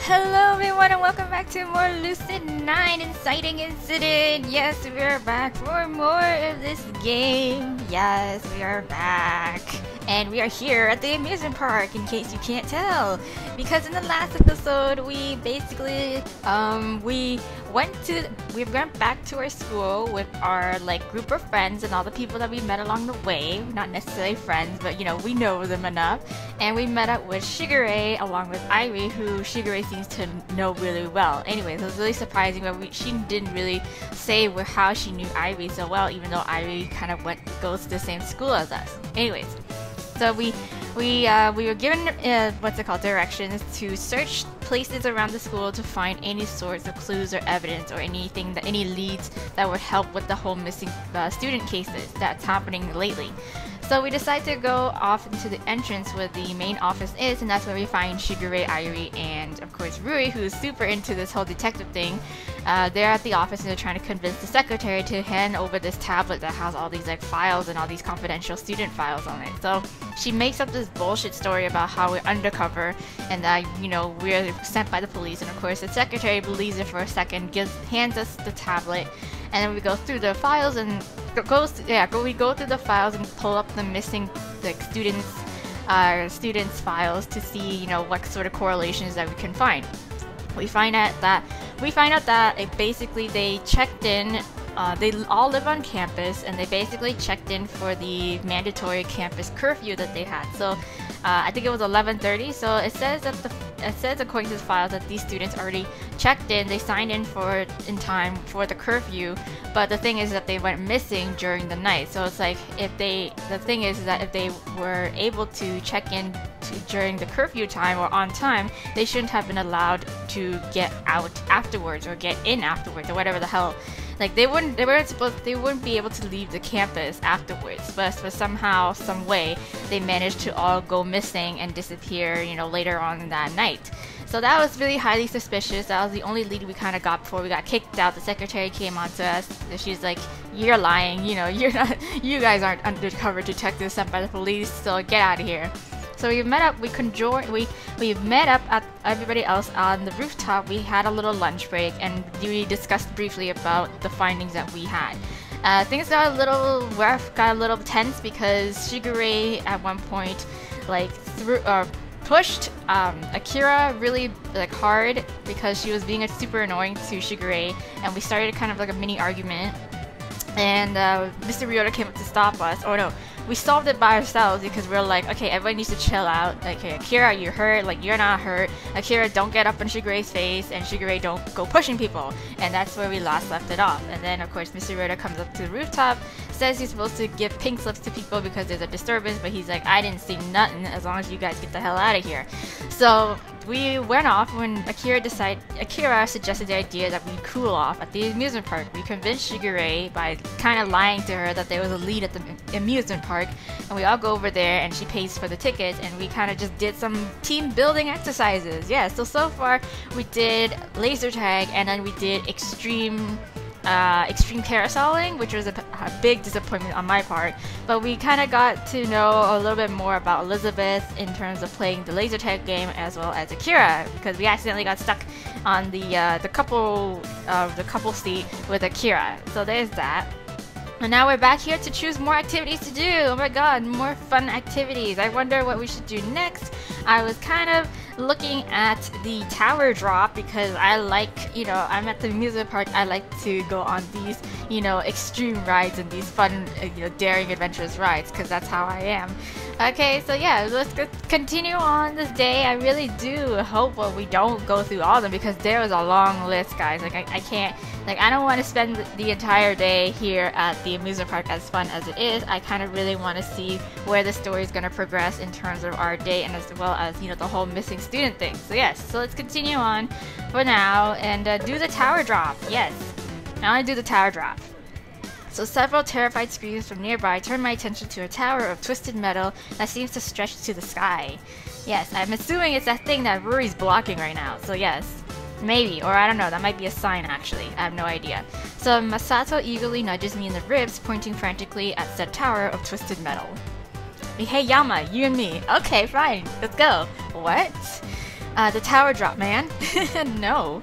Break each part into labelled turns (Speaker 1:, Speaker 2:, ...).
Speaker 1: Hello everyone and welcome back to more Lucid9 Inciting Incident. Yes, we are back for more of this game. Yes, we are back. And we are here at the amusement park, in case you can't tell. Because in the last episode, we basically, we went back to our school with our, group of friends and all the people that we met along the way. Not necessarily friends, but, we know them enough. And we met up with Shigure along with Irie, who Shigure seems to know really well. Anyways, it was really surprising, but she didn't really say how she knew Irie so well, even though Irie kind of goes to the same school as us. Anyways. So we were given directions to search places around the school to find any sorts of clues or evidence or any leads that would help with the whole missing student cases that's happening lately. So we decided to go off into the entrance where the main office is, and that's where we find Shigure, Irie, and of course Rui, who's super into this whole detective thing. They're at the office and they're trying to convince the secretary to hand over this tablet that has all these files and all these confidential student files on it. So she makes up this bullshit story about how we're undercover and that we're sent by the police, and of course the secretary believes it for a second, hands us the tablet, and then we go through the files and we go through the files and pull up the missing students files to see what sort of correlations that we can find. We find out that basically they checked in. They all live on campus, and they basically checked in for the mandatory campus curfew that they had. So I think it was 11:30. So it says according to the files that these students already checked in. They signed in in time for the curfew, but the thing is that they went missing during the night. So it's like if they were able to check in during the curfew time or on time, they shouldn't have been allowed to get out afterwards or get in afterwards or whatever the hell. They wouldn't be able to leave the campus afterwards, but for somehow, some way, they managed to all go missing and disappear, later on in that night. So that was really highly suspicious. That was the only lead we kind of got before we got kicked out. The secretary came on to us. She's like, "You're lying. You guys aren't undercover detectives sent by the police. So get out of here." So we met up. We met up at everybody else on the rooftop. We had a little lunch break, and we discussed briefly about the findings that we had. Things got a little rough, got a little tense because Shigure at one point pushed Akira really hard because she was being super annoying to Shigure, and we started kind of a mini argument. And Mr. Ryota came up to stop us. Oh no, we solved it by ourselves because we're like, okay, everybody needs to chill out. Okay, Akira, you're hurt. You're not hurt. Akira, don't get up in Shigure's face, and Shigure, don't go pushing people. And that's where we last left it off. And then of course Mr. Ryota comes up to the rooftop, says he's supposed to give pink slips to people because there's a disturbance, but he's like, I didn't see nothing as long as you guys get the hell out of here. So we went off when Akira suggested the idea that we cool off at the amusement park. We convinced Shigure by kind of lying to her that there was a lead at the amusement park, and we all go over there and she pays for the tickets, and we kind of just did some team building exercises. Yeah, so far we did laser tag, and then we did extreme carouseling, which was a big disappointment on my part, but we kind of got to know a little bit more about Elizabeth in terms of playing the laser tag game, as well as Akira, because we accidentally got stuck on the couple seat with Akira. So there's that. And now we're back here to choose more activities to do. Oh my god, more fun activities. I wonder what we should do next. I was kind of looking at the tower drop because I I'm at the amusement park. I like to go on these, extreme rides and these fun, daring, adventurous rides, because that's how I am. Okay, so yeah, let's continue on this day. I really do hope we don't go through all of them, because there was a long list, guys. I can't, I don't want to spend the entire day here at the amusement park, as fun as it is. I kind of really want to see where the story is going to progress in terms of our day, and as well as, the whole missing student thing. So yes, so let's continue on for now and do the tower drop. Yes, I want to do the tower drop. So several terrified screams from nearby turned my attention to a tower of twisted metal that seems to stretch to the sky. Yes, I'm assuming it's that thing that Ruri's blocking right now, so yes. Maybe, or I don't know, that might be a sign actually, I have no idea. So Masato eagerly nudges me in the ribs, pointing frantically at said tower of twisted metal. Hey Yama, you and me. Okay, fine, let's go. What? The tower drop, man. No.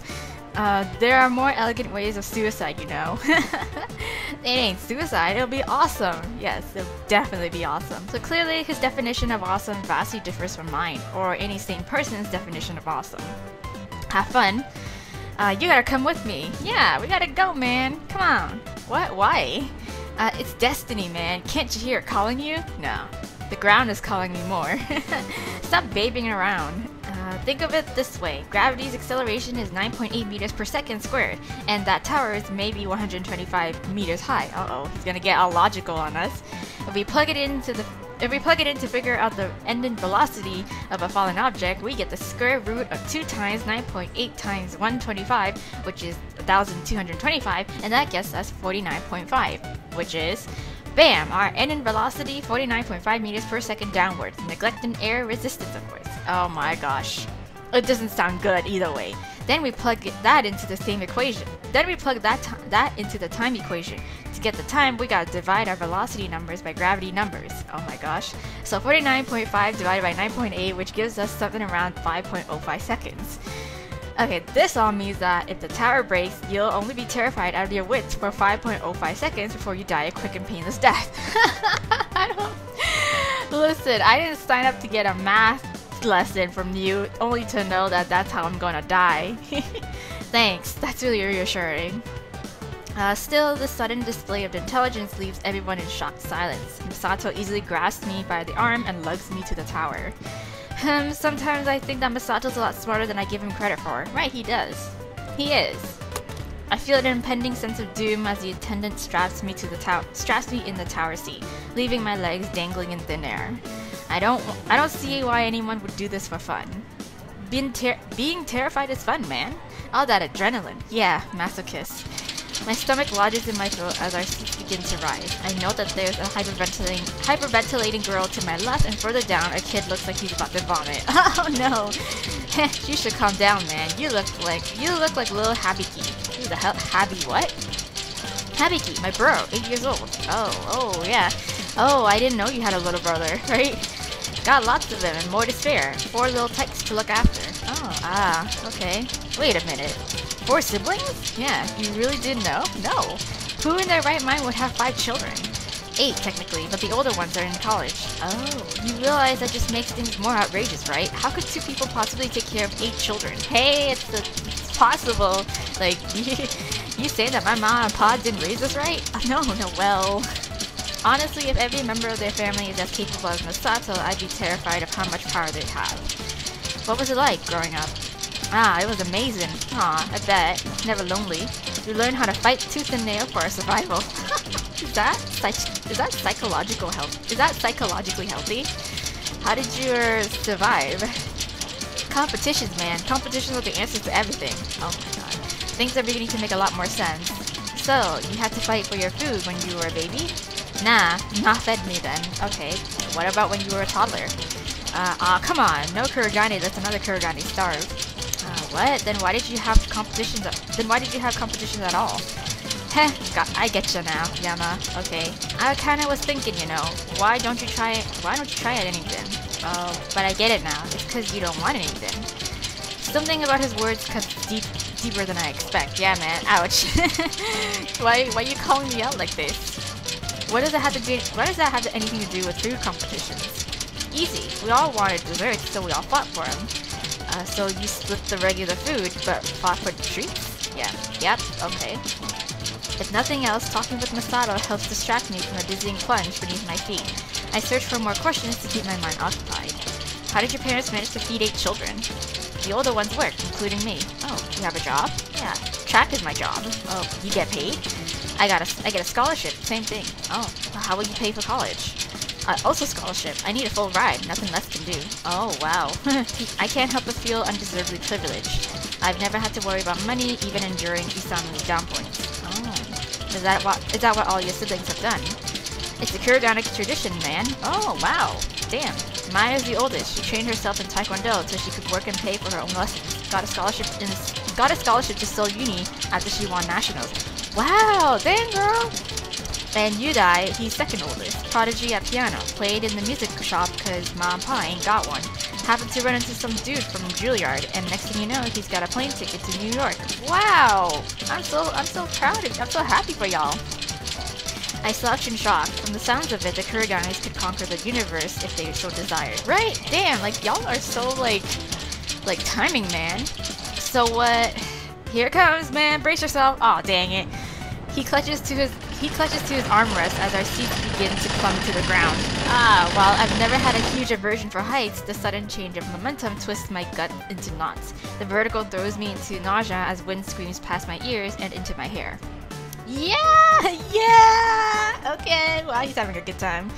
Speaker 1: There are more elegant ways of suicide, you know. It ain't suicide, it'll be awesome. Yes, it'll definitely be awesome. So clearly his definition of awesome vastly differs from mine, or any sane person's definition of awesome. Have fun. You gotta come with me. Yeah, we gotta go, man. Come on. What? Why? It's destiny, man. Can't you hear it calling you? No. The ground is calling me more. Stop babying around. Think of it this way. Gravity's acceleration is 9.8 meters per second squared, and that tower is maybe 125 meters high. Uh-oh, he's gonna get all logical on us. If we plug it in to figure out the ending velocity of a falling object, we get the square root of 2 times 9.8 times 125, which is 1,225, and that gets us 49.5, which is, bam, our ending velocity, 49.5 meters per second downwards, neglecting air resistance, of course. Oh my gosh. It doesn't sound good either way. Then we plug that into the same equation. Then we plug that into the time equation. To get the time, we gotta divide our velocity numbers by gravity numbers. Oh my gosh. So 49.5 divided by 9.8, which gives us something around 5.05 seconds. Okay, this all means that if the tower breaks, you'll only be terrified out of your wits for 5.05 seconds before you die a quick and painless death. Listen, I didn't sign up to get a math lesson from you only to know that that's how I'm gonna die. Thanks, that's really reassuring. Still, the sudden display of intelligence leaves everyone in shocked silence. Misato easily grasps me by the arm and lugs me to the tower. Sometimes I think that Misato's a lot smarter than I give him credit for. Right, he does. He is. I feel an impending sense of doom as the attendant straps me in the tower seat, leaving my legs dangling in thin air. I don't see why anyone would do this for fun. Being terrified is fun, man. All that adrenaline. Yeah, masochist. My stomach lodges in my throat as our seats begin to rise. I note that there's a hyperventilating girl to my left, and further down, a kid looks like he's about to vomit. Oh no! You should calm down, man. You look like little Habiki. Who the hell? Habi what? Habiki, my bro, 8 years old. Oh yeah. Oh, I didn't know you had a little brother, right? Got lots of them and more to spare. 4 little tykes to look after. Oh, okay. Wait a minute. 4 siblings? Yeah, you really didn't know? No. Who in their right mind would have 5 children? 8 technically, but the older ones are in college. Oh, you realize that just makes things more outrageous, right? How could 2 people possibly take care of 8 children? Hey, it's possible. Like, you say that my mom and pa didn't raise us right? No, well... Honestly, if every member of their family is as capable as Misato, I'd be terrified of how much power they'd have. What was it like growing up? It was amazing. Aw, I bet. Never lonely. You learn how to fight tooth and nail for our survival. Is that psychologically healthy? How did you survive? Competitions, man. Competitions are the answers to everything. Oh my god. Things are beginning to make a lot more sense. So, you had to fight for your food when you were a baby? Nah, not fed me then. Okay, what about when you were a toddler? Come on, no Kurogane lets another Kurogane starve. What? Then why did you have competitions at all? Heh, I get you now, Yama. Okay. I kinda was thinking, you know, why don't you try anything? Oh, but I get it now. It's cause you don't want anything. Something about his words cuts deeper than I expect. Yeah, man. Ouch. Why are you calling me out like this? What does that have anything to do with food competitions? Easy. We all wanted desserts, so we all fought for them. So you split the regular food, but fought for the treats? Yeah. Yep. Okay. If nothing else, talking with Misato helps distract me from the dizzying plunge beneath my feet. I search for more questions to keep my mind occupied. How did your parents manage to feed 8 children? The older ones work, including me. Oh, you have a job? Yeah. Track is my job. Oh, you get paid? I get a scholarship. Same thing. Oh, how will you pay for college? Also scholarship. I need a full ride. Nothing less can do. Oh, wow. I can't help but feel undeservedly privileged. I've never had to worry about money, even enduring Isamu's down points. Oh. Is that what all your siblings have done? It's a Kurogane tradition, man. Oh, wow. Damn. Maya is the oldest. She trained herself in Taekwondo so she could work and pay for her own lessons. Got a scholarship to Seoul Uni after she won nationals. Wow, damn girl! And Yudai, he's second oldest. Prodigy at piano. Played in the music shop cause mom and pa ain't got one. Happened to run into some dude from Juilliard, and next thing you know, he's got a plane ticket to New York. Wow! I'm so proud of you. I'm so happy for y'all. I slouched in shock. From the sounds of it, the Kurigamis could conquer the universe if they so desired. Right? Damn, like y'all are so like timing, man. So what? Here it comes, man. Brace yourself. Aw, dang it. He clutches to his armrest as our seats begin to plummet to the ground. While I've never had a huge aversion for heights, the sudden change of momentum twists my gut into knots. The vertical throws me into nausea as wind screams past my ears and into my hair. Yeah! Yeah! Okay, well, he's having a good time.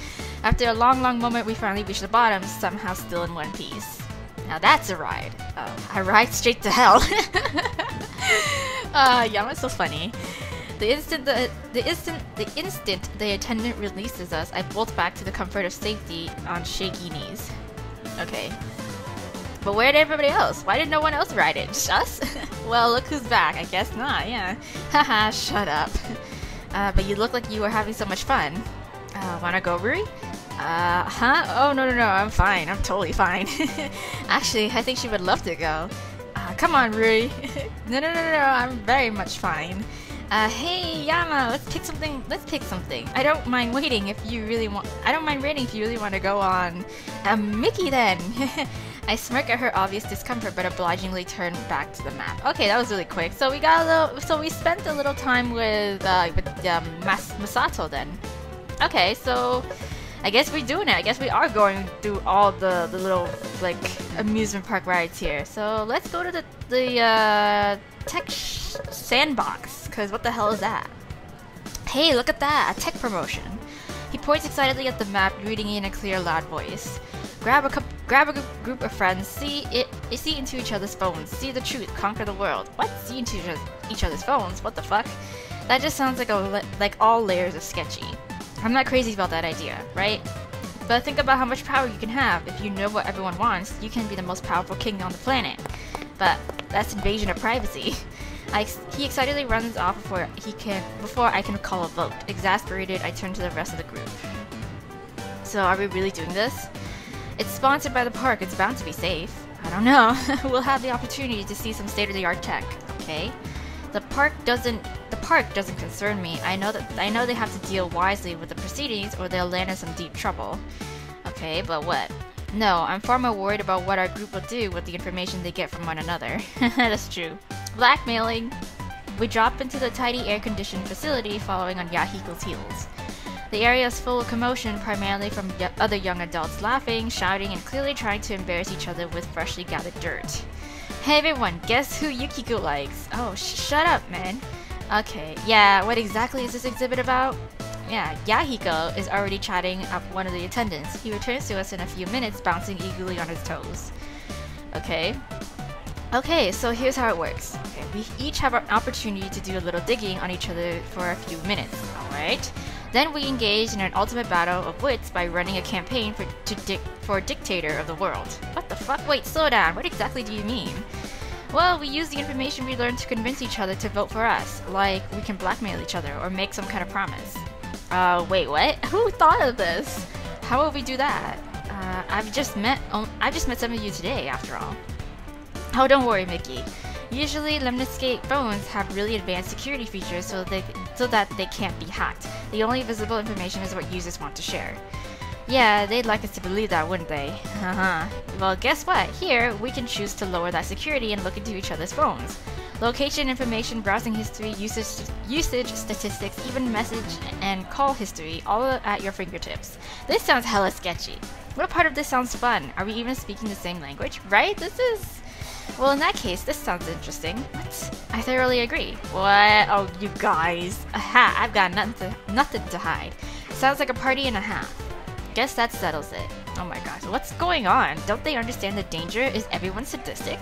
Speaker 1: After a long moment, we finally reach the bottom, somehow still in one piece. Now that's a ride. A ride straight to hell. Yama's so funny. The instant the attendant releases us, I bolt back to the comfort of safety on shaky knees. Okay. But where did everybody else? Why did no one else ride it? Just us? Well, look who's back. I guess not, yeah. Haha, shut up. But you look like you were having so much fun. Wanna go, Ruri? Huh? Oh, no, I'm fine. I'm totally fine. Actually, I think she would love to go. Come on, Ruri. No, I'm very much fine. Hey, Yama, let's pick something. I don't mind waiting if you really want to go on. Mickey then. I smirk at her obvious discomfort, but obligingly turn back to the map. Okay, that was really quick. So we spent a little time with Masato then. Okay, so I guess we're doing it. I guess we are going through all the little like amusement park rides here. So let's go to the tech sandbox, cause what the hell is that? Hey, look at that, a tech promotion. He points excitedly at the map, reading in a clear, loud voice. Grab a group of friends, see into each other's phones, see the truth, conquer the world. What? See into each other's phones? What the fuck? That just sounds like all layers of sketchy. I'm not crazy about that idea, right? But think about how much power you can have. If you know what everyone wants, you can be the most powerful king on the planet. But that's invasion of privacy. He excitedly runs off before I can call a vote. Exasperated, I turn to the rest of the group. So are we really doing this? It's sponsored by the park, it's bound to be safe. I don't know. We'll have the opportunity to see some state-of-the-art tech, okay? The park doesn't concern me. I know they have to deal wisely with the proceedings or they'll land in some deep trouble. Okay, but what? No, I'm far more worried about what our group will do with the information they get from one another. That's true. Blackmailing! We drop into the tidy air-conditioned facility following on Yahiko's heels. The area is full of commotion, primarily from other young adults laughing, shouting, and clearly trying to embarrass each other with freshly gathered dirt. Hey everyone, guess who Yukiko likes? Oh, shut up, man. Okay, yeah, what exactly is this exhibit about? Yeah, Yahiko is already chatting up one of the attendants. He returns to us in a few minutes, bouncing eagerly on his toes. Okay, so here's how it works. Okay, we each have an opportunity to do a little digging on each other for a few minutes, alright? Then we engage in an ultimate battle of wits by running a campaign for dictator of the world. What the fuck? Wait, slow down. What exactly do you mean? Well, we use the information we learned to convince each other to vote for us. Like, we can blackmail each other or make some kind of promise. Wait, what? Who thought of this? How will we do that? I've just met some of you today, after all. Oh, don't worry, Mickey. Usually, Lemniscate phones have really advanced security features so that they can't be hacked. The only visible information is what users want to share. Yeah, they'd like us to believe that, wouldn't they? Well, guess what? Here, we can choose to lower that security and look into each other's phones. Location information, browsing history, usage statistics, even message and call history, all at your fingertips. This sounds hella sketchy. What part of this sounds fun? Are we even speaking the same language? Right? Well, in that case, this sounds interesting. What? I thoroughly agree. What? Oh, you guys. Aha, I've got nothing to hide. Sounds like a party and a half. Guess that settles it. Oh my gosh, what's going on? Don't they understand the danger? Is everyone sadistic?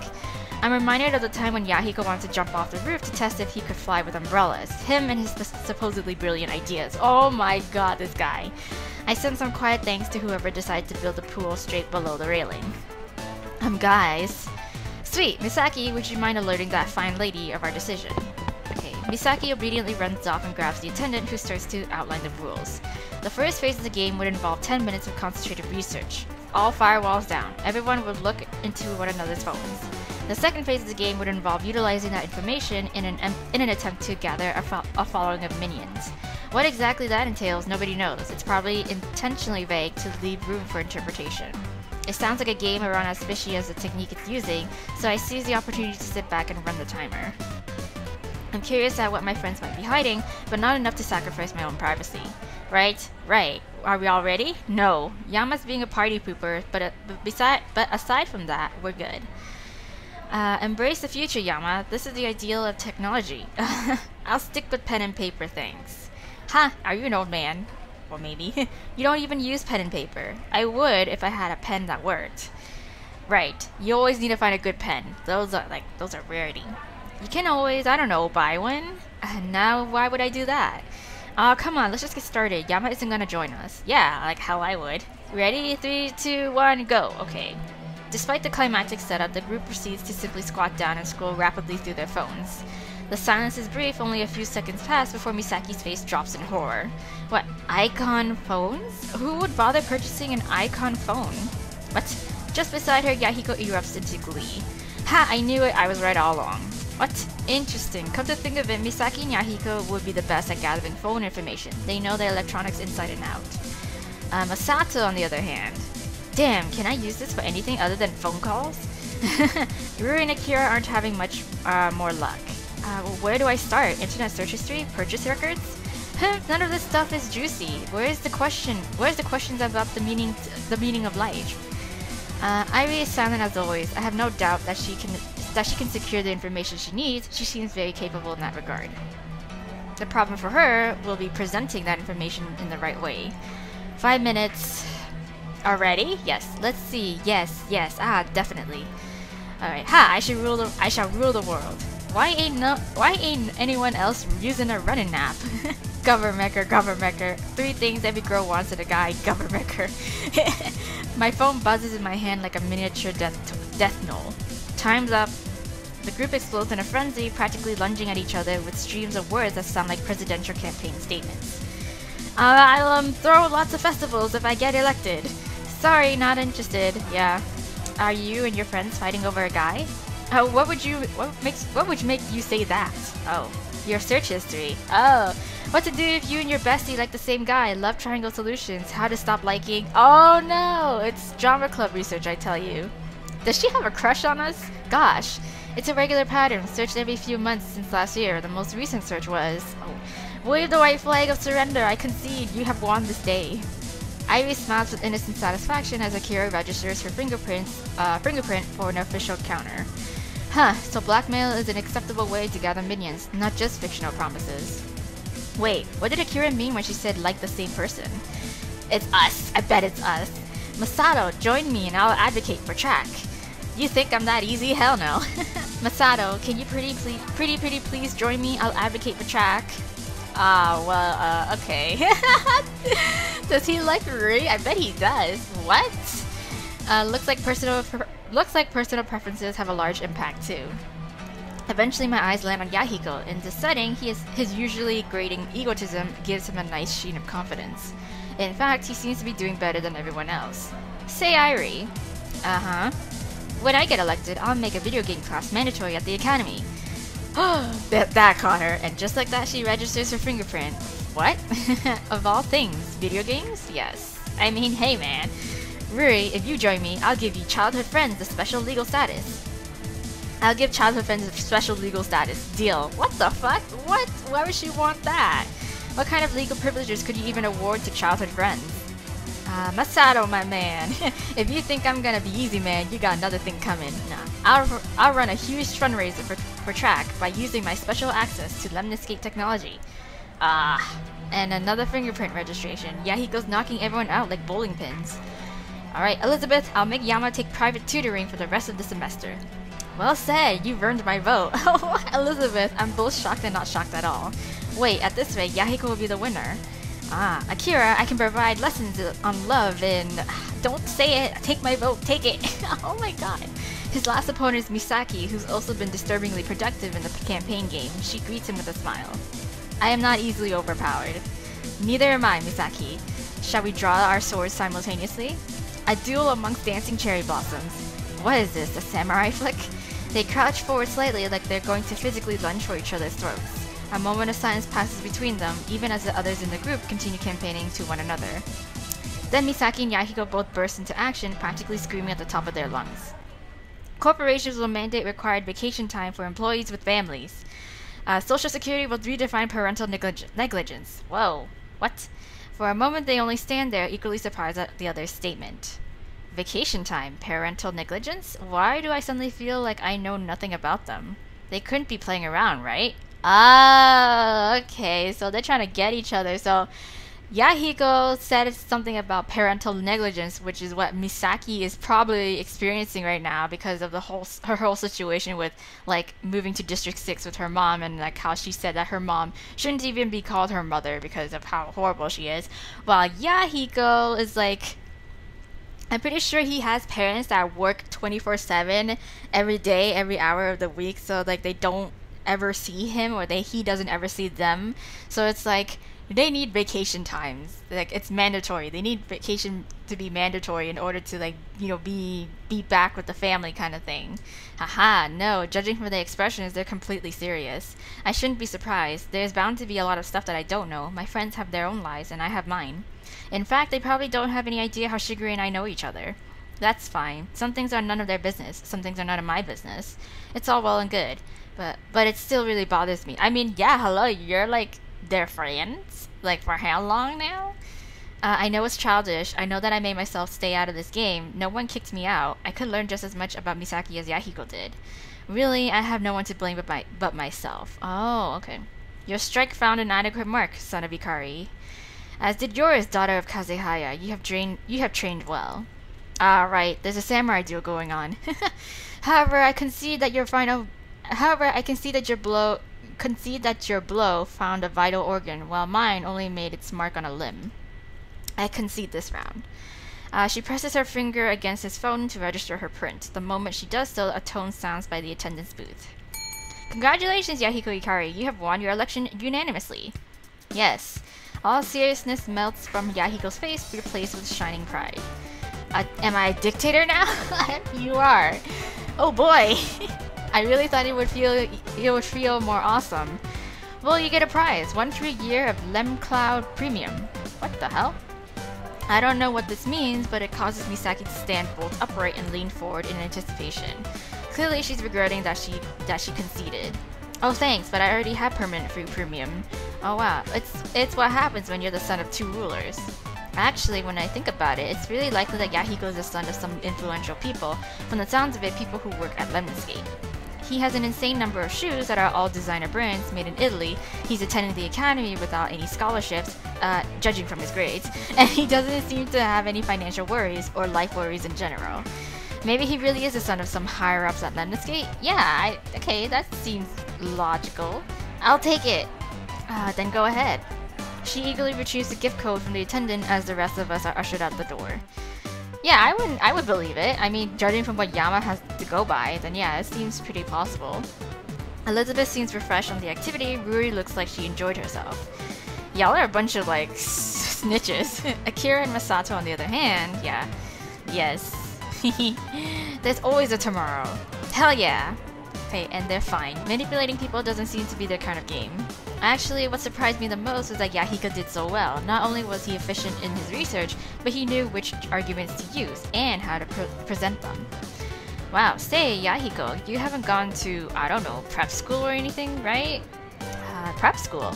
Speaker 1: I'm reminded of the time when Yahiko wanted to jump off the roof to test if he could fly with umbrellas. Him and his supposedly brilliant ideas. Oh my god, this guy. I send some quiet thanks to whoever decided to build a pool straight below the railing. Guys. Sweet, Misaki, would you mind alerting that fine lady of our decision? Okay, Misaki obediently runs off and grabs the attendant who starts to outline the rules. The first phase of the game would involve 10 minutes of concentrated research. all firewalls down. Everyone would look into one another's phones. The second phase of the game would involve utilizing that information in an attempt to gather a following of minions. What exactly that entails, nobody knows. It's probably intentionally vague to leave room for interpretation. It sounds like a game around as fishy as the technique it's using, so I seize the opportunity to sit back and run the timer. I'm curious at what my friends might be hiding, but not enough to sacrifice my own privacy. Right? Right. Are we all ready? No. Yama's being a party pooper, but aside from that, we're good. Embrace the future, Yama. This is the ideal of technology. I'll stick with pen and paper things. Ha! Are you an old man? Well, maybe. You don't even use pen and paper. I would if I had a pen that worked. Right. You always need to find a good pen. Those are rarity. You can always, I don't know, buy one? Now, why would I do that? Oh, come on, let's just get started. Yama isn't gonna join us. Yeah, like how I would. Ready? 3, 2, 1, go. Okay. Despite the climactic setup, the group proceeds to simply squat down and scroll rapidly through their phones. The silence is brief, only a few seconds pass before Misaki's face drops in horror. What, icon phones? Who would bother purchasing an icon phone? What? Just beside her, Yahiko erupts into glee. Ha, I knew it, I was right all along. What? Interesting. Come to think of it, Misaki and Yahiko would be the best at gathering phone information. They know their electronics inside and out. Masato, on the other hand. Damn, can I use this for anything other than phone calls? Ruri and Akira aren't having much more luck. Where do I start? Internet search history? Purchase records? None of this stuff is juicy. Where's the questions about the meaning of life? Irie is silent as always. I have no doubt that she can secure the information she needs. She seems very capable in that regard. The problem for her will be presenting that information in the right way. 5 minutes. Already? Yes. Let's see. Yes. Definitely. Alright. Ha! I shall rule the world. Why ain't anyone else using a running nap? Governmecker. 3 things every girl wants in a guy. Governmecker. My phone buzzes in my hand like a miniature death knell. Time's up. The group explodes in a frenzy, practically lunging at each other with streams of words that sound like presidential campaign statements. I'll throw lots of festivals if I get elected. Sorry, not interested. Yeah. Are you and your friends fighting over a guy? What would make you say that? Oh, your search history. Oh, what to do if you and your bestie like the same guy? Love triangle solutions. How to stop liking? Oh no, it's drama club research, I tell you. Does she have a crush on us? Gosh, it's a regular pattern. Searched every few months since last year. The most recent search was. Oh, wave the white flag of surrender. I concede. You have won this day. Ivy smiles with innocent satisfaction as Akira registers her fingerprint for an official counter. Huh, so blackmail is an acceptable way to gather minions, not just fictional promises. Wait, what did Akira mean when she said like the same person? It's us. I bet it's us. Masato, join me and I'll advocate for track. You think I'm that easy? Hell no. Masato, can you pretty please join me? I'll advocate for track. Okay. Does he like Rui? I bet he does. What? Looks like personal preferences have a large impact too. Eventually my eyes land on Yahiko. In this setting, his usually grating egotism gives him a nice sheen of confidence. In fact, he seems to be doing better than everyone else. Say Irie. Uh-huh. When I get elected, I'll make a video game class mandatory at the academy. that caught her, and just like that she registers her fingerprint. What? Of all things, video games? Yes. I mean, hey man. Ruri, if you join me, I'll give you childhood friends a special legal status. I'll give childhood friends a special legal status. Deal. What the fuck? What? Why would she want that? What kind of legal privileges could you even award to childhood friends? Masato, my man. If you think I'm gonna be easy, man, you got another thing coming. Nah. I'll run a huge fundraiser for track by using my special access to lemniscate technology. And another fingerprint registration. Yahiko's knocking everyone out like bowling pins. Alright, Elizabeth, I'll make Yama take private tutoring for the rest of the semester. Well said, you've earned my vote. Elizabeth, I'm both shocked and not shocked at all. Wait, at this rate, Yahiko will be the winner. Akira, I can provide lessons on love and... Don't say it, take my vote, take it. Oh my god. His last opponent is Misaki, who's also been disturbingly productive in the campaign game. She greets him with a smile. I am not easily overpowered. Neither am I, Misaki. Shall we draw our swords simultaneously? A duel amongst dancing cherry blossoms. What is this, a samurai flick? They crouch forward slightly like they're going to physically lunge for each other's throats. A moment of silence passes between them, even as the others in the group continue campaigning to one another. Then Misaki and Yahiko both burst into action, practically screaming at the top of their lungs. Corporations will mandate required vacation time for employees with families. Social Security will redefine parental negligence. Whoa, what? For a moment they only stand there, equally surprised at the other's statement. Vacation time, parental negligence? Why do I suddenly feel like I know nothing about them? They couldn't be playing around, right? Ah, okay, so they're trying to get each other. So Yahiko said something about parental negligence, which is what Misaki is probably experiencing right now because of the her whole situation with like moving to District 6 with her mom, and like how she said that her mom shouldn't even be called her mother because of how horrible she is. While Yahiko is like, I'm pretty sure he has parents that work 24/7 every day, every hour of the week, so like they don't ever see him, or he doesn't ever see them. So it's like they need vacation times. Like it's mandatory. They need vacation to be mandatory in order to like, you know, be back with the family kind of thing. Haha, no, judging from the expressions, they're completely serious. I shouldn't be surprised. There's bound to be a lot of stuff that I don't know. My friends have their own lives and I have mine. In fact, they probably don't have any idea how Shigure and I know each other. That's fine. Some things are none of their business. Some things are none of my business. It's all well and good. But it still really bothers me. I mean, yeah, hello, you're like their friends? Like for how long now? I know it's childish. I know that I made myself stay out of this game. No one kicked me out. I could learn just as much about Misaki as Yahiko did. Really, I have no one to blame but myself. Oh, okay. Your strike found an adequate mark, son of Ikari. As did yours, daughter of Kazehaya. You have trained well. Ah, right. There's a samurai duel going on. However, I concede that your blow found a vital organ, while mine only made its mark on a limb. I concede this round. She presses her finger against his phone to register her print. The moment she does so, a tone sounds by the attendance booth. Congratulations, Yahiko Ikari. You have won your election unanimously. Yes. All seriousness melts from Yahiko's face, replaced with shining pride. Am I a dictator now? You are. Oh boy. I really thought it would feel more awesome. Well, you get a prize. 1 free year of Lem Cloud Premium. What the hell? I don't know what this means, but it causes Misaki to stand bolt upright and lean forward in anticipation. Clearly, she's regretting that she conceded. Oh, thanks, but I already have permanent free premium. Oh wow, it's what happens when you're the son of 2 rulers. Actually, when I think about it, it's really likely that Yahiko is the son of some influential people. From the sounds of it, people who work at Lemonscape. He has an insane number of shoes that are all designer brands made in Italy. He's attending the academy without any scholarships, judging from his grades, and he doesn't seem to have any financial worries or life worries in general. Maybe he really is the son of some higher-ups at Lemonscape? Yeah, okay, that seems logical. I'll take it. Then go ahead. She eagerly retrieves the gift code from the attendant as the rest of us are ushered out the door. Yeah, I would believe it. I mean, judging from what Yama has to go by, then yeah, it seems pretty possible. Elizabeth seems refreshed on the activity. Ruri looks like she enjoyed herself. Y'all are a bunch of, like, snitches. Akira and Masato, on the other hand, yeah. Yes. There's always a tomorrow. Hell yeah. Okay, and they're fine. Manipulating people doesn't seem to be their kind of game. Actually, what surprised me the most was that Yahiko did so well. Not only was he efficient in his research, but he knew which arguments to use and how to present them. Wow, say, Yahiko, you haven't gone to, I don't know, prep school or anything, right? Prep school?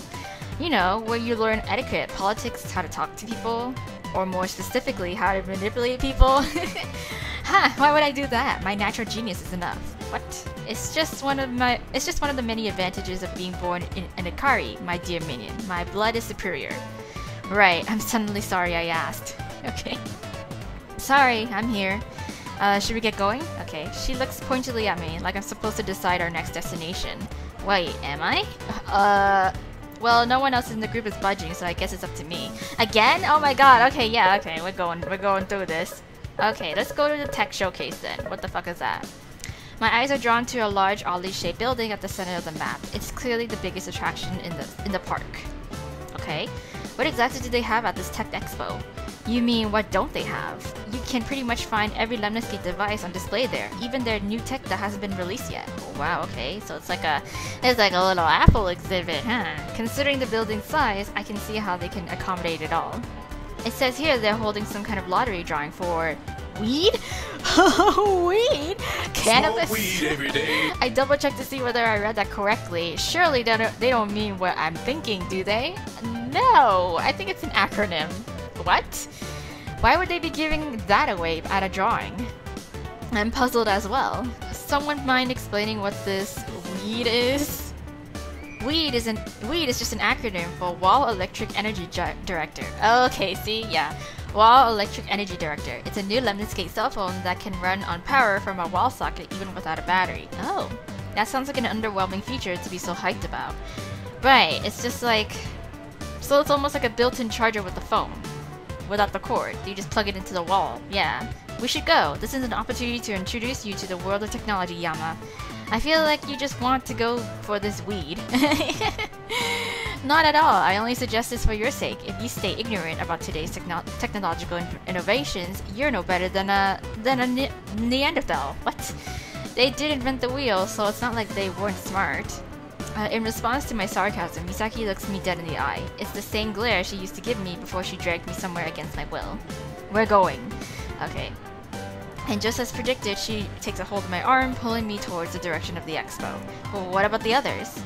Speaker 1: You know, where you learn etiquette, politics, how to talk to people, or more specifically, how to manipulate people. Huh, why would I do that? My natural genius is enough. What? It's just one of the many advantages of being born in an Ikari, my dear minion. My blood is superior. Right, I'm suddenly sorry I asked. Okay. Sorry, I'm here. Should we get going? Okay. She looks pointedly at me, like I'm supposed to decide our next destination. Wait, am I? Well, no one else in the group is budging, so I guess it's up to me. Again? Oh my god, okay, yeah, okay, we're going through this. Okay, let's go to the tech showcase then. What the fuck is that? My eyes are drawn to a large, oddly shaped building at the center of the map. It's clearly the biggest attraction in the park. Okay, what exactly do they have at this tech expo? You mean, what don't they have? You can pretty much find every Lemniscate device on display there, even their new tech that hasn't been released yet. Oh, wow, okay, so it's like a little Apple exhibit, huh? Considering the building's size, I can see how they can accommodate it all. It says here they're holding some kind of lottery drawing for weed? Weed? Cannabis?
Speaker 2: Smoke weed every day.
Speaker 1: I double checked to see whether I read that correctly. Surely they don't mean what I'm thinking, do they? No, I think it's an acronym. What? Why would they be giving that away at a drawing? I'm puzzled as well. Someone mind explaining what this weed is? Weed is just an acronym for Wall Electric Energy Director. Okay, see, yeah. Wall Electric Energy Director. It's a new Lemniscate cell phone that can run on power from a wall socket even without a battery. Oh, that sounds like an underwhelming feature to be so hyped about. Right, it's just like... So it's almost like a built-in charger with the phone. Without the cord. You just plug it into the wall. Yeah. We should go. This is an opportunity to introduce you to the world of technology, Yama. I feel like you just want to go for this weed. Not at all. I only suggest this for your sake. If you stay ignorant about today's technological innovations, you're no better than a Neanderthal. What? They did invent the wheel, so it's not like they weren't smart. In response to my sarcasm, Misaki looks me dead in the eye. It's the same glare she used to give me before she dragged me somewhere against my will. We're going. Okay. And just as predicted, she takes a hold of my arm, pulling me towards the direction of the expo. Well, what about the others?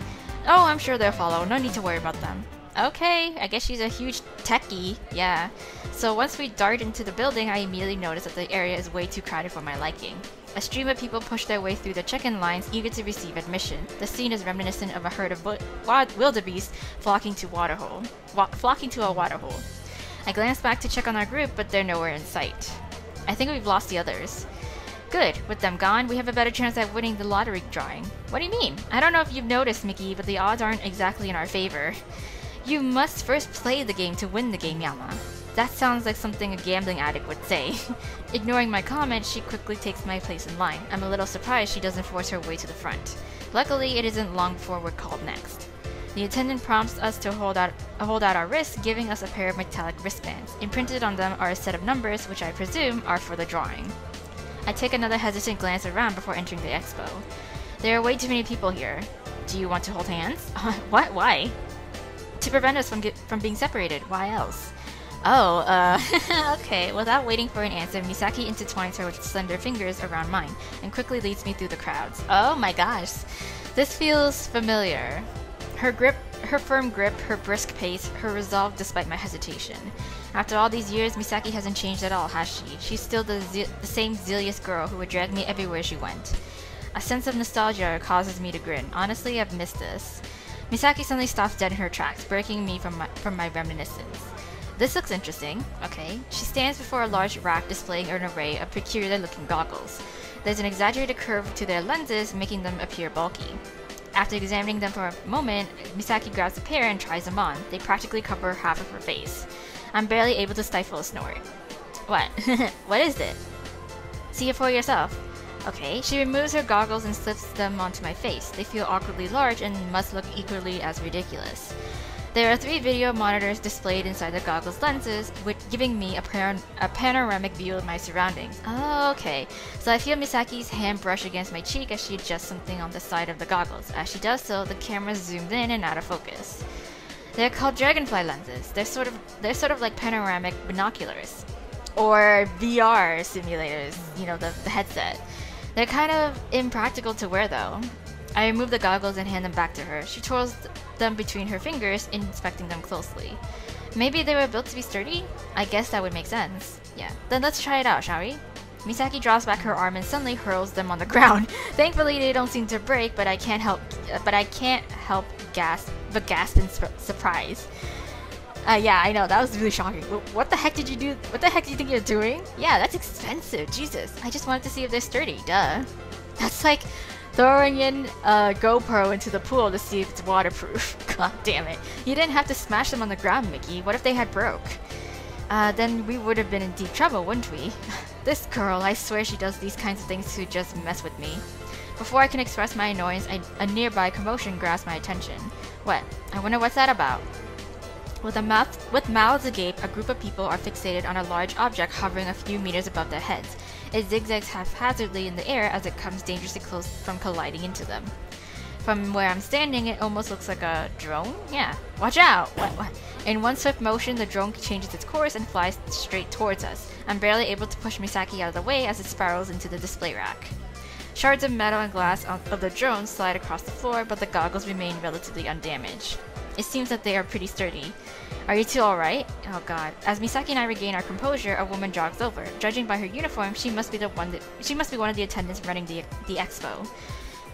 Speaker 1: Oh, I'm sure they'll follow. No need to worry about them. Okay, I guess she's a huge techie. Yeah. So once we dart into the building, I immediately notice that the area is way too crowded for my liking. A stream of people push their way through the check-in lines, eager to receive admission. The scene is reminiscent of a herd of wildebeest flocking to a waterhole. I glance back to check on our group, but they're nowhere in sight. I think we've lost the others. Good. With them gone, we have a better chance at winning the lottery drawing. What do you mean? I don't know if you've noticed, Mickey, but the odds aren't exactly in our favor. You must first play the game to win the game, Yama. That sounds like something a gambling addict would say. Ignoring my comment, she quickly takes my place in line. I'm a little surprised she doesn't force her way to the front. Luckily, it isn't long before we're called next. The attendant prompts us to hold out our wrists, giving us a pair of metallic wristbands. Imprinted on them are a set of numbers, which I presume are for the drawing. I take another hesitant glance around before entering the expo. There are way too many people here. Do you want to hold hands? What? Why? To prevent us from being separated. Why else? Oh, okay. Without waiting for an answer, Misaki intertwines her slender fingers around mine and quickly leads me through the crowds. Oh my gosh. This feels familiar. Her firm grip, her brisk pace, her resolve despite my hesitation. After all these years, Misaki hasn't changed at all, has she? She's still the same zealous girl who would drag me everywhere she went. A sense of nostalgia causes me to grin. Honestly, I've missed this. Misaki suddenly stops dead in her tracks, breaking me from my reminiscence. This looks interesting. Okay. She stands before a large rack displaying an array of peculiar-looking goggles. There's an exaggerated curve to their lenses, making them appear bulky. After examining them for a moment, Misaki grabs a pair and tries them on. They practically cover half of her face. I'm barely able to stifle a snort. What? What is it? See it for yourself. Okay, she removes her goggles and slips them onto my face. They feel awkwardly large and must look equally as ridiculous. There are 3 video monitors displayed inside the goggles lenses, giving me a panoramic view of my surroundings. Oh, okay. So I feel Misaki's hand brush against my cheek as she adjusts something on the side of the goggles. As she does so, the camera zooms in and out of focus. They're called dragonfly lenses. They're sort of like panoramic binoculars. Or VR simulators, you know, the headset. They're kind of impractical to wear though. I remove the goggles and hand them back to her. She twirls them between her fingers, inspecting them closely. Maybe they were built to be sturdy? I guess that would make sense. Yeah, then let's try it out, shall we? Misaki draws back her arm and suddenly hurls them on the ground. Thankfully, they don't seem to break, but I can't help gasp in surprise. Yeah, I know, that was really shocking. What the heck did you do? What the heck do you think you're doing? Yeah, that's expensive, Jesus. I just wanted to see if they're sturdy, duh. That's like throwing in a GoPro into the pool to see if it's waterproof. God damn it. You didn't have to smash them on the ground, Mickey. What if they had broke? Then we would have been in deep trouble, wouldn't we? This girl, I swear she does these kinds of things to just mess with me. Before I can express my annoyance, a nearby commotion grabs my attention. What? I wonder what's that about? With mouths agape, a group of people are fixated on a large object hovering a few meters above their heads. It zigzags haphazardly in the air as it comes dangerously close from colliding into them. From where I'm standing, it almost looks like a drone? Yeah. Watch out! What? In one swift motion, the drone changes its course and flies straight towards us. I'm barely able to push Misaki out of the way as it spirals into the display rack. Shards of metal and glass of the drone slide across the floor, but the goggles remain relatively undamaged. It seems that they are pretty sturdy. Are you two alright? Oh god. As Misaki and I regain our composure, a woman jogs over. Judging by her uniform, she must be one of the attendants running the expo.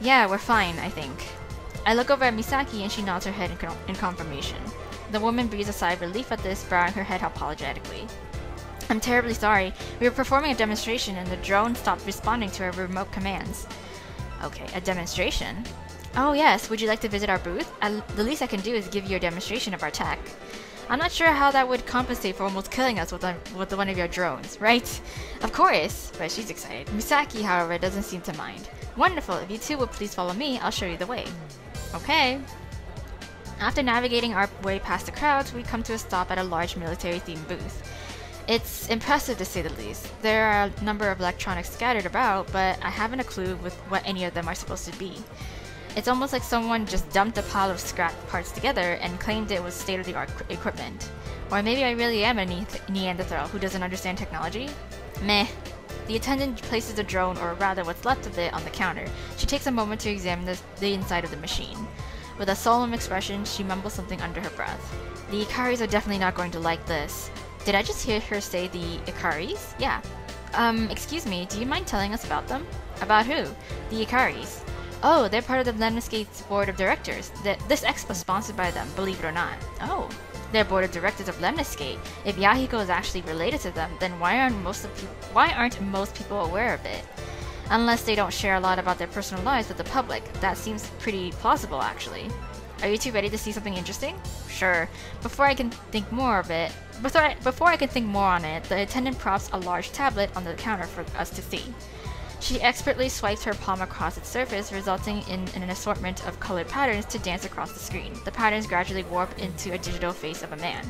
Speaker 1: Yeah, we're fine, I think. I look over at Misaki and she nods her head in confirmation. The woman breathes a sigh of relief at this, bowing her head apologetically. I'm terribly sorry. We were performing a demonstration and the drone stopped responding to our remote commands. Okay, a demonstration? Oh yes, would you like to visit our booth? The least I can do is give you a demonstration of our tech. I'm not sure how that would compensate for almost killing us with one of your drones, right? Of course! But she's excited. Misaki, however, doesn't seem to mind. Wonderful, if you two would please follow me, I'll show you the way. Okay. After navigating our way past the crowds, we come to a stop at a large military-themed booth. It's impressive to say the least. There are a number of electronics scattered about, but I haven't a clue with what any of them are supposed to be. It's almost like someone just dumped a pile of scrap parts together and claimed it was state-of-the-art equipment. Or maybe I really am a Neanderthal who doesn't understand technology? Meh. The attendant places the drone, or rather what's left of it, on the counter. She takes a moment to examine the inside of the machine. With a solemn expression, she mumbles something under her breath. The Ikaris are definitely not going to like this. Did I just hear her say the Ikaris? Yeah. Excuse me, do you mind telling us about them? About who? The Ikaris. Oh, they're part of the Lemniscate's board of directors. This expo is sponsored by them, believe it or not. Oh, they're board of directors of Lemniscate. If Yahiko is actually related to them, then why aren't most people aware of it? Unless they don't share a lot about their personal lives with the public. That seems pretty plausible, actually. Are you two ready to see something interesting? Sure. Before I can think more on it, the attendant props a large tablet on the counter for us to see. She expertly swipes her palm across its surface, resulting in an assortment of colored patterns to dance across the screen. The patterns gradually warp into a digital face of a man.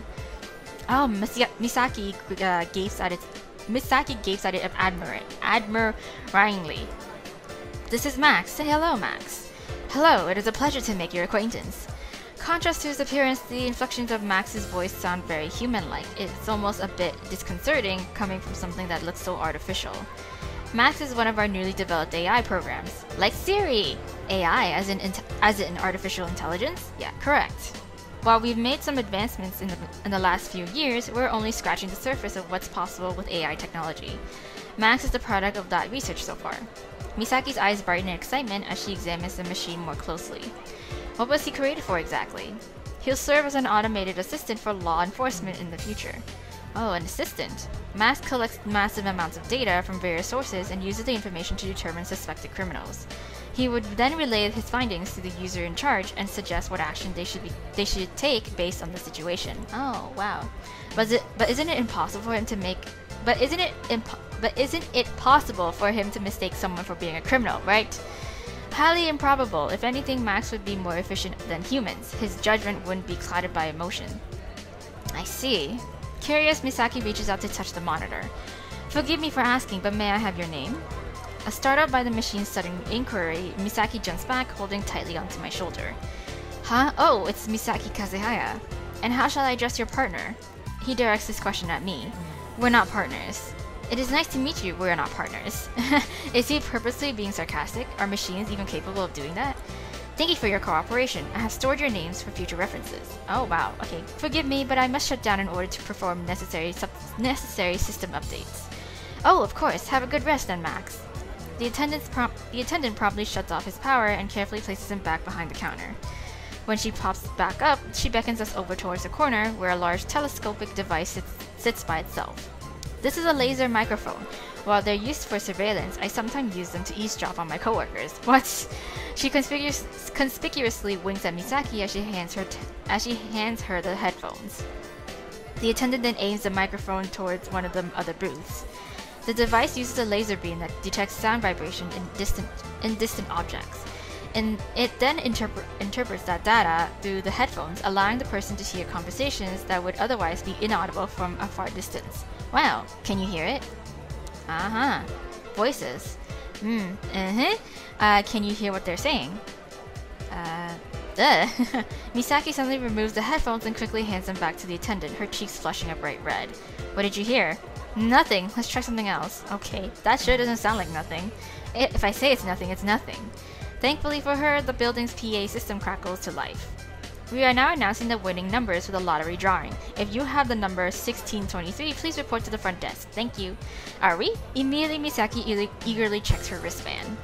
Speaker 1: Oh, Misaki gapes at it admiringly. This is Max. Say hello, Max. Hello, it is a pleasure to make your acquaintance. Contrast to his appearance, the inflections of Max's voice sound very human-like. It's almost a bit disconcerting coming from something that looks so artificial. Max is one of our newly developed AI programs. Like Siri! AI, as in artificial intelligence? Yeah, correct. While we've made some advancements in the last few years, we're only scratching the surface of what's possible with AI technology. Max is the product of that research so far. Misaki's eyes brighten in excitement as she examines the machine more closely. What was he created for exactly? He'll serve as an automated assistant for law enforcement in the future. Oh, an assistant. Max collects massive amounts of data from various sources and uses the information to determine suspected criminals. He would then relay his findings to the user in charge and suggest what action they should take based on the situation. Oh, wow. But isn't it possible for him to mistake someone for being a criminal, right? Highly improbable. If anything, Max would be more efficient than humans. His judgment wouldn't be clouded by emotion. I see. Curious, Misaki reaches out to touch the monitor. Forgive me for asking, but may I have your name? Startled by the machine's sudden inquiry, Misaki jumps back, holding tightly onto my shoulder. Huh? Oh, it's Misaki Kazehaya. And how shall I address your partner? He directs this question at me. We're not partners. It is nice to meet you, we're not partners. Is he purposely being sarcastic? Are machines even capable of doing that? Thank you for your cooperation. I have stored your names for future references. Oh wow, okay. Forgive me, but I must shut down in order to perform necessary system updates. Oh, of course. Have a good rest then, Max. The attendant promptly shuts off his power and carefully places him back behind the counter. When she pops back up, she beckons us over towards the corner where a large telescopic device sits by itself. This is a laser microphone. While they're used for surveillance, I sometimes use them to eavesdrop on my coworkers. What? She conspicuously winks at Misaki as she hands her the headphones. The attendant then aims the microphone towards one of the other booths. The device uses a laser beam that detects sound vibration in distant objects. and it then interprets that data through the headphones, allowing the person to hear conversations that would otherwise be inaudible from a far distance. Wow, can you hear it? Uh-huh. Voices. Can you hear what they're saying? Misaki suddenly removes the headphones and quickly hands them back to the attendant, her cheeks flushing a bright red. What did you hear? Nothing. Let's try something else. Okay, that sure doesn't sound like nothing. If I say it's nothing, it's nothing. Thankfully for her, the building's PA system crackles to life. We are now announcing the winning numbers for the lottery drawing. If you have the number 1623, please report to the front desk. Thank you. Are we? Immediately, Misaki eagerly checks her wristband.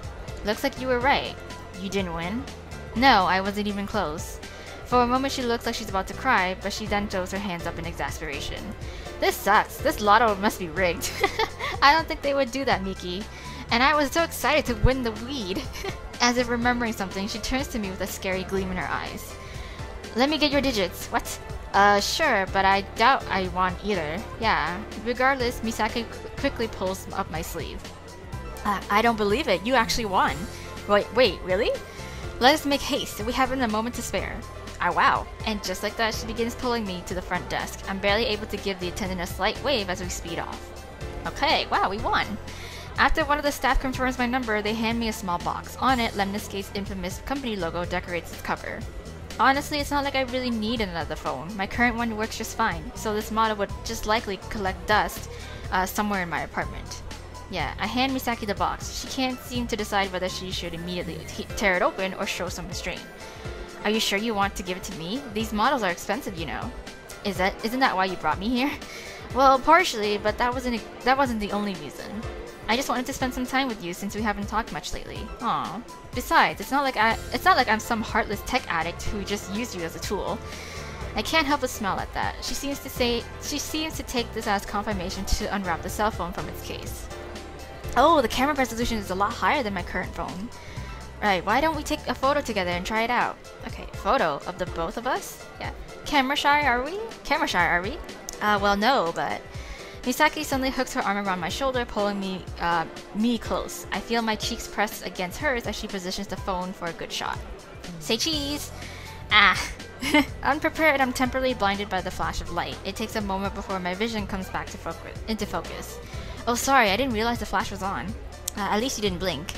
Speaker 1: Looks like you were right. You didn't win? No, I wasn't even close. For a moment, she looks like she's about to cry, but she then throws her hands up in exasperation. This sucks. This lotto must be rigged. I don't think they would do that, Miki. And I was so excited to win the weed. As if remembering something, she turns to me with a scary gleam in her eyes. Let me get your digits. What? Sure, but I doubt I won either. Yeah. Regardless, Misaki quickly pulls up my sleeve. I don't believe it. You actually won. Wait, really? Let us make haste. We haven't a moment to spare. Wow. And just like that, she begins pulling me to the front desk. I'm barely able to give the attendant a slight wave as we speed off. Okay, wow, we won. After one of the staff confirms my number, they hand me a small box. On it, Lemniscate's infamous company logo decorates its cover. Honestly, it's not like I really need another phone. My current one works just fine, so this model would just likely collect dust somewhere in my apartment. Yeah, I hand Misaki the box. She can't seem to decide whether she should immediately tear it open or show some restraint. Are you sure you want to give it to me? These models are expensive, you know. Isn't that why you brought me here? Well, partially, but that wasn't the only reason. I just wanted to spend some time with you since we haven't talked much lately. Aw. Besides, it's not like I'm some heartless tech addict who just used you as a tool. I can't help but smile at that. She seems to take this as confirmation to unwrap the cell phone from its case. Oh, the camera resolution is a lot higher than my current phone. Right, why don't we take a photo together and try it out? Okay, photo of the both of us? Yeah. Camera shy, are we? Camera shy, are we? Well, no, but... Misaki suddenly hooks her arm around my shoulder, pulling me close. I feel my cheeks pressed against hers as she positions the phone for a good shot. Say cheese! Ah! Unprepared, I'm temporarily blinded by the flash of light. It takes a moment before my vision comes back into focus. Oh, sorry, I didn't realize the flash was on. At least you didn't blink.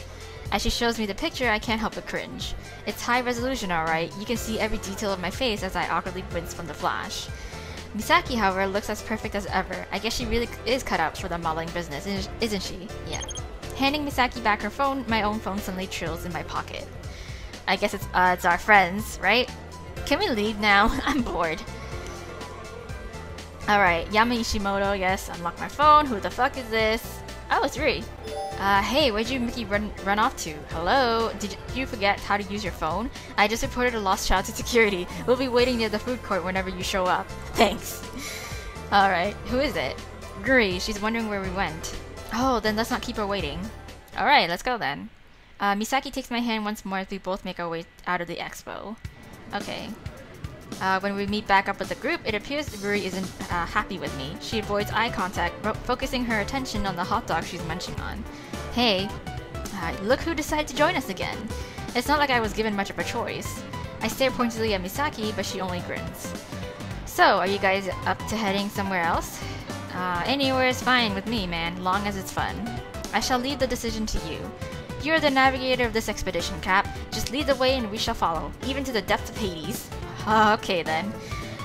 Speaker 1: As she shows me the picture, I can't help but cringe. It's high resolution, alright. You can see every detail of my face as I awkwardly wince from the flash. Misaki, however, looks as perfect as ever. I guess she really is cut out for the modeling business, isn't she? Yeah. Handing Misaki back her phone, my own phone suddenly trills in my pocket. I guess it's our friends, right? Can we leave now? I'm bored. Alright, Yama Ishimoto, yes, unlock my phone. Who the fuck is this? Oh, it's Rui. Hey, where'd you Mickey run off to? Hello? Did you forget how to use your phone? I just reported a lost child to security. We'll be waiting near the food court whenever you show up. Thanks. Alright, who is it? Rui, she's wondering where we went. Oh, then let's not keep her waiting. Alright, let's go then. Misaki takes my hand once more as we both make our way out of the expo. Okay. When we meet back up with the group, it appears Rui isn't happy with me. She avoids eye contact, focusing her attention on the hot dog she's munching on. Hey, look who decided to join us again. It's not like I was given much of a choice. I stare pointedly at Misaki, but she only grins. So, are you guys up to heading somewhere else? Anywhere is fine with me, man, long as it's fun. I shall leave the decision to you. You're the navigator of this expedition, Cap. Just lead the way and we shall follow, even to the depths of Hades. Okay then.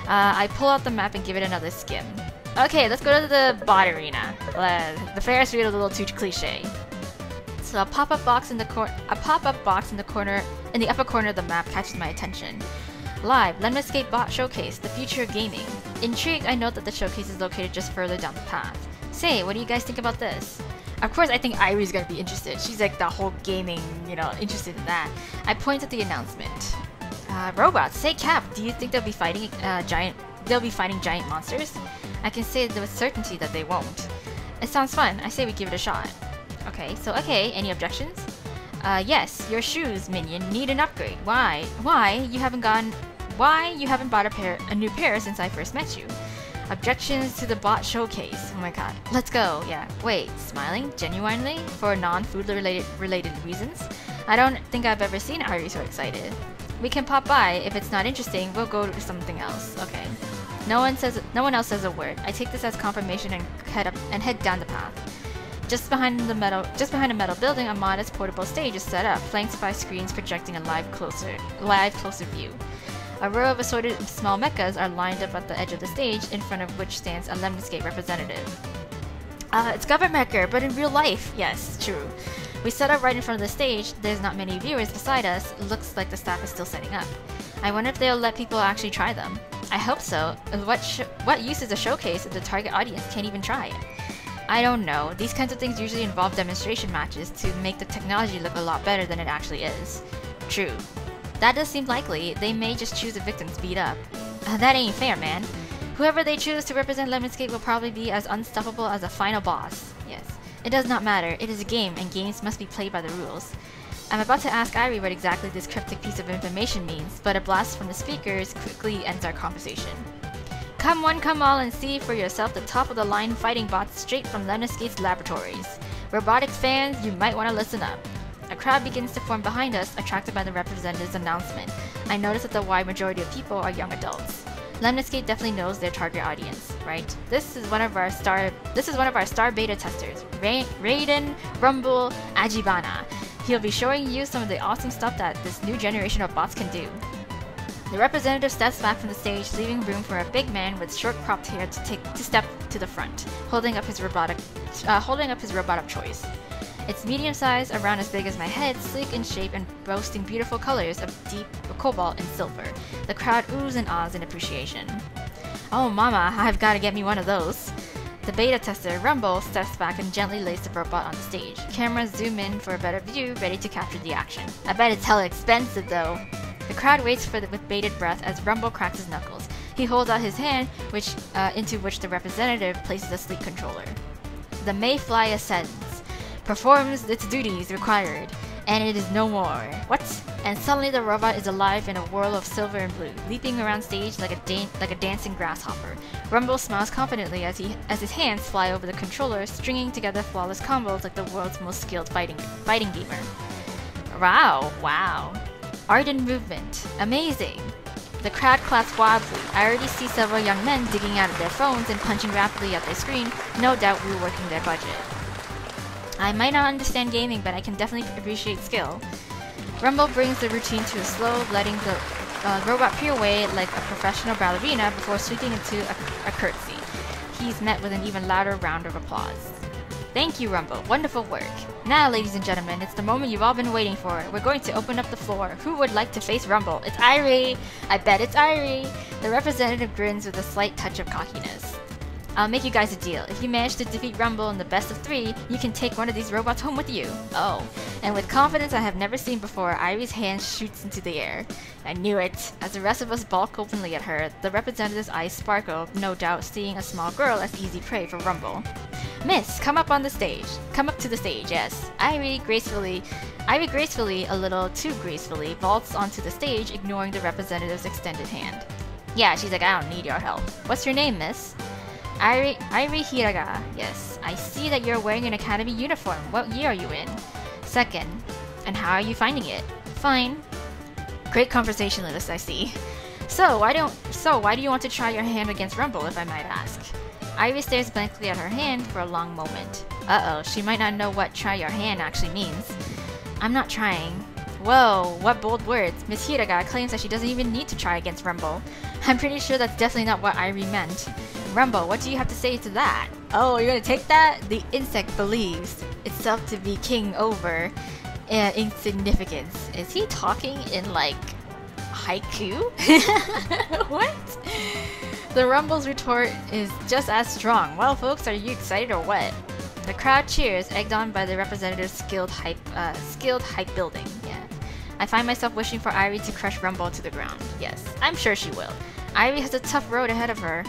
Speaker 1: I pull out the map and give it another skim. Okay, let's go to the bot arena. The Ferris wheel is a little too cliche. So a pop-up box in the corner, in the upper corner of the map catches my attention. Live, Lemniscate Bot Showcase, the future of gaming. Intrigued, I note that the showcase is located just further down the path. Say, what do you guys think about this? Of course, I think Irie's gonna be interested. She's like the whole gaming, interested in that. I point at the announcement. Robots, say Cap, do you think they'll be fighting giant monsters? I can say with certainty that they won't. It sounds fun. I say we give it a shot. Okay, any objections? Yes, your shoes, minion, need an upgrade. Why? You haven't bought a new pair since I first met you. Objections to the bot showcase. Oh my god. Let's go. Yeah. Wait, smiling? Genuinely? For non-food related reasons? I don't think I've ever seen Irie so excited. We can pop by. If it's not interesting, we'll go to something else. Okay. No one else says a word. I take this as confirmation and head down the path. Just behind a metal building, a modest portable stage is set up, flanked by screens projecting a live closer view. A row of assorted small mechas are lined up at the edge of the stage, in front of which stands a Lemniscate representative. It's Governmecher, but in real life. Yes, true. We set up right in front of the stage. There's not many viewers beside us. It looks like the staff is still setting up. I wonder if they'll let people actually try them. I hope so. What use is a showcase if the target audience can't even try it? I don't know. These kinds of things usually involve demonstration matches to make the technology look a lot better than it actually is. True. That does seem likely. They may just choose a victim to beat up. That ain't fair, man. Whoever they choose to represent Lemniscate will probably be as unstoppable as a final boss. Yes. It does not matter. It is a game, and games must be played by the rules. I'm about to ask Irie what exactly this cryptic piece of information means, but a blast from the speakers quickly ends our conversation. Come one, come all, and see for yourself the top-of-the-line fighting bots straight from Lemniscate's laboratories. Robotics fans, you might want to listen up. A crowd begins to form behind us, attracted by the representative's announcement. I notice that the wide majority of people are young adults. Lemniscate definitely knows their target audience, right? This is one of our star beta testers, Raiden Rumble Ajibana. He'll be showing you some of the awesome stuff that this new generation of bots can do. The representative steps back from the stage, leaving room for a big man with short cropped hair to step to the front, holding up his robotic choice. It's medium-sized, around as big as my head, sleek in shape and boasting beautiful colors of deep cobalt and silver. The crowd oohs and ahs in appreciation. Oh mama, I've gotta get me one of those. The beta tester, Rumble, steps back and gently lays the robot on the stage. Cameras zoom in for a better view, ready to capture the action. I bet it's hella expensive though. The crowd waits with bated breath as Rumble cracks his knuckles. He holds out his hand, into which the representative places a sleek controller. The Mayfly ascends. Performs its duties required, and it is no more. What? And suddenly the robot is alive in a whirl of silver and blue, leaping around stage like a dancing grasshopper. Rumble smiles confidently as his hands fly over the controller, stringing together flawless combos like the world's most skilled fighting gamer. Wow. Art and movement. Amazing. The crowd claps wildly. I already see several young men digging out of their phones and punching rapidly at their screen, no doubt reworking their budget. I might not understand gaming, but I can definitely appreciate skill. Rumble brings the routine to a slow, letting the robot peel away like a professional ballerina before sweeping into a curtsy. He's met with an even louder round of applause. Thank you, Rumble. Wonderful work. Now, ladies and gentlemen, it's the moment you've all been waiting for. We're going to open up the floor. Who would like to face Rumble? It's Irie! I bet it's Irie! The representative grins with a slight touch of cockiness. I'll make you guys a deal. If you manage to defeat Rumble in the best of 3, you can take one of these robots home with you. Oh, and with confidence I have never seen before, Irie's hand shoots into the air. I knew it. As the rest of us balk openly at her, the representative's eyes sparkle, no doubt seeing a small girl as easy prey for Rumble. Miss, come up to the stage, yes. Irie gracefully, a little too gracefully, vaults onto the stage, ignoring the representative's extended hand. Yeah, she's like, I don't need your help. What's your name, miss? Irie Hiraga. Yes, I see that you're wearing an academy uniform. What year are you in? 2nd. And how are you finding it? Fine. Great conversationalist, I see. So why do you want to try your hand against Rumble, if I might ask? Irie stares blankly at her hand for a long moment. Uh-oh, she might not know what try your hand actually means. I'm not trying. Whoa, what bold words. Miss Hiraga claims that she doesn't even need to try against Rumble. I'm pretty sure that's definitely not what Irie meant. Rumble, what do you have to say to that? Oh, you're gonna take that? The insect believes itself to be king over insignificance. Is he talking in, like, haiku? What? The Rumble's retort is just as strong. Well, folks, are you excited or what? The crowd cheers, egged on by the representative's skilled hype building. Yeah. I find myself wishing for Irie to crush Rumble to the ground. Yes, I'm sure she will. Irie has a tough road ahead of her.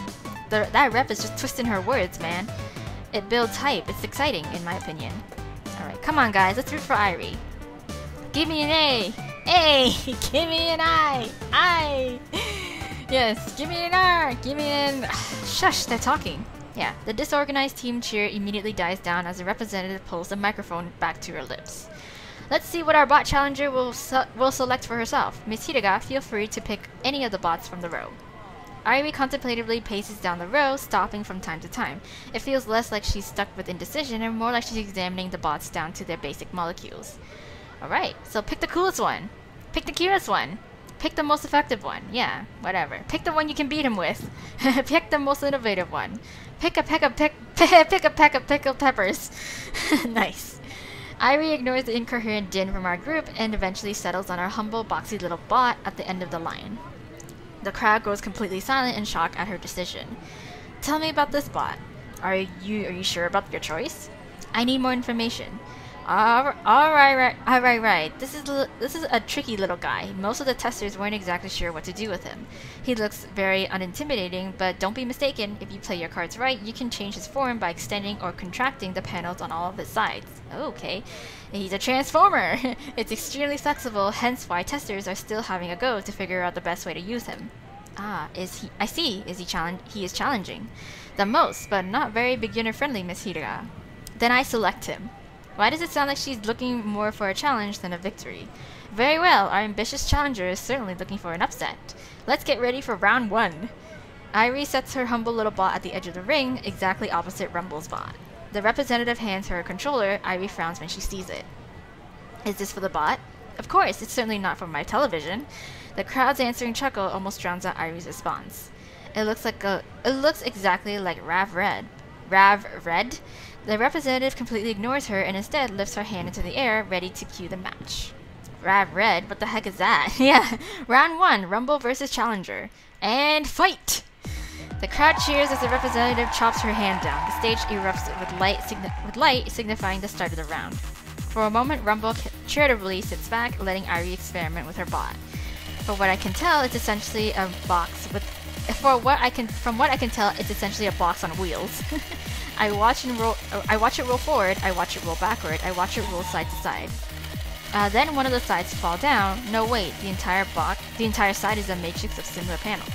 Speaker 1: That rep is just twisting her words, man. It builds hype. It's exciting, in my opinion. Alright, come on, guys. Let's root for Irie. Give me an A! A! Give me an I! I! Yes, give me an R! Give me an... Shush, they're talking. Yeah, the disorganized team cheer immediately dies down as the representative pulls the microphone back to her lips. Let's see what our bot challenger will select for herself. Miss Hiraga, feel free to pick any of the bots from the row. Irie contemplatively paces down the row, stopping from time to time. It feels less like she's stuck with indecision and more like she's examining the bots down to their basic molecules. Alright, so pick the coolest one. Pick the cutest one. Pick the most effective one. Yeah, whatever. Pick the one you can beat him with. Pick the most innovative one. Pick a peck of pickled peppers. Nice. Irie ignores the incoherent din from our group and eventually settles on our humble, boxy little bot at the end of the line. The crowd goes completely silent in shock at her decision. Tell me about this bot. Are you sure about your choice? I need more information. Alright. This is a tricky little guy. Most of the testers weren't exactly sure what to do with him. He looks very unintimidating, but don't be mistaken. If you play your cards right, you can change his form by extending or contracting the panels on all of his sides. Okay. He's a transformer! It's extremely flexible, hence why testers are still having a go to figure out the best way to use him. I see. He is challenging. The most, but not very beginner-friendly, Miss Hiraga. Then I select him. Why does it sound like she's looking more for a challenge than a victory? Very well, our ambitious challenger is certainly looking for an upset. Let's get ready for round 1. Irie sets her humble little bot at the edge of the ring, exactly opposite Rumble's bot. The representative hands her a controller. Irie frowns when she sees it. Is this for the bot? Of course, it's certainly not for my television. The crowd's answering chuckle almost drowns out Irie's response. It looks exactly like Rav Red. The representative completely ignores her and instead lifts her hand into the air, ready to cue the match. Rav Red? What the heck is that? Yeah, round 1, Rumble versus Challenger. And fight! The crowd cheers as the representative chops her hand down. The stage erupts with light signifying the start of the round. For a moment, Rumble charitably sits back, letting Irie experiment with her bot. From what I can tell, it's essentially a box on wheels. I watch it roll forward, I watch it roll backward, I watch it roll side to side. Then one of the sides fall down. No wait, the entire side is a matrix of similar panels.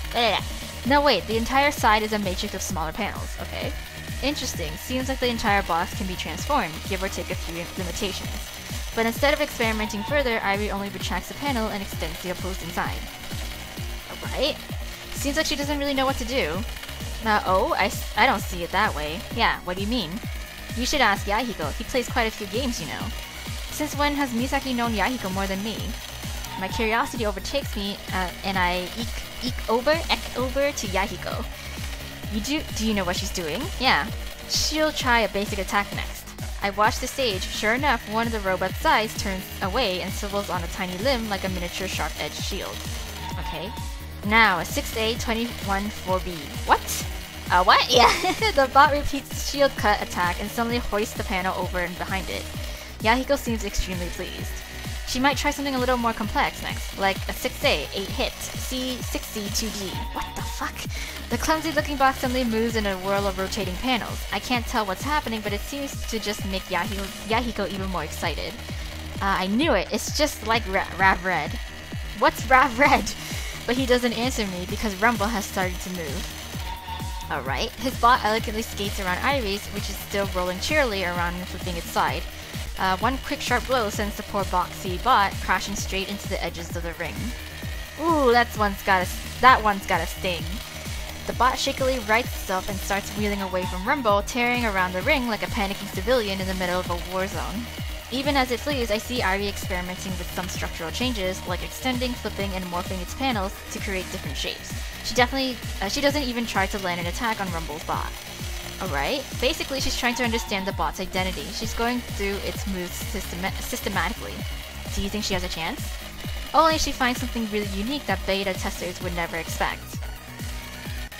Speaker 1: No wait, the entire side is a matrix of smaller panels. Okay. Interesting. Seems like the entire box can be transformed, give or take a few limitations. But instead of experimenting further, Irie only retracts the panel and extends the opposing side. Alright. Seems like she doesn't really know what to do. I don't see it that way. Yeah, what do you mean? You should ask Yahiko. He plays quite a few games, you know. Since when has Misaki known Yahiko more than me? My curiosity overtakes me, and I eek over to Yahiko. Do you know what she's doing? Yeah. She'll try a basic attack next. I watch the stage. Sure enough, one of the robot's sides turns away and swivels on a tiny limb like a miniature sharp-edged shield. Okay. Now, a 6A 21-4B. What? What? Yeah. The bot repeats the shield cut attack and suddenly hoists the panel over and behind it. Yahiko seems extremely pleased. She might try something a little more complex next, like a 6A, 8-hit, C, 6C, 2D. What the fuck? The clumsy-looking box suddenly moves in a whirl of rotating panels. I can't tell what's happening, but it seems to just make Yahiko even more excited. I knew it. It's just like Rav Red. What's Rav Red? But he doesn't answer me because Rumble has started to move. Alright, his bot elegantly skates around Irie's, which is still rolling cheerily around and flipping its side. One quick sharp blow sends the poor boxy bot crashing straight into the edges of the ring. Ooh, that one's gotta sting. The bot shakily rights itself and starts wheeling away from Rumble, tearing around the ring like a panicking civilian in the middle of a war zone. Even as it flees, I see Irie experimenting with some structural changes, like extending, flipping, and morphing its panels to create different shapes. She doesn't even try to land an attack on Rumble's bot. Alright, basically she's trying to understand the bot's identity. She's going through its moves systematically. Do you think she has a chance? Only if she finds something really unique that beta testers would never expect.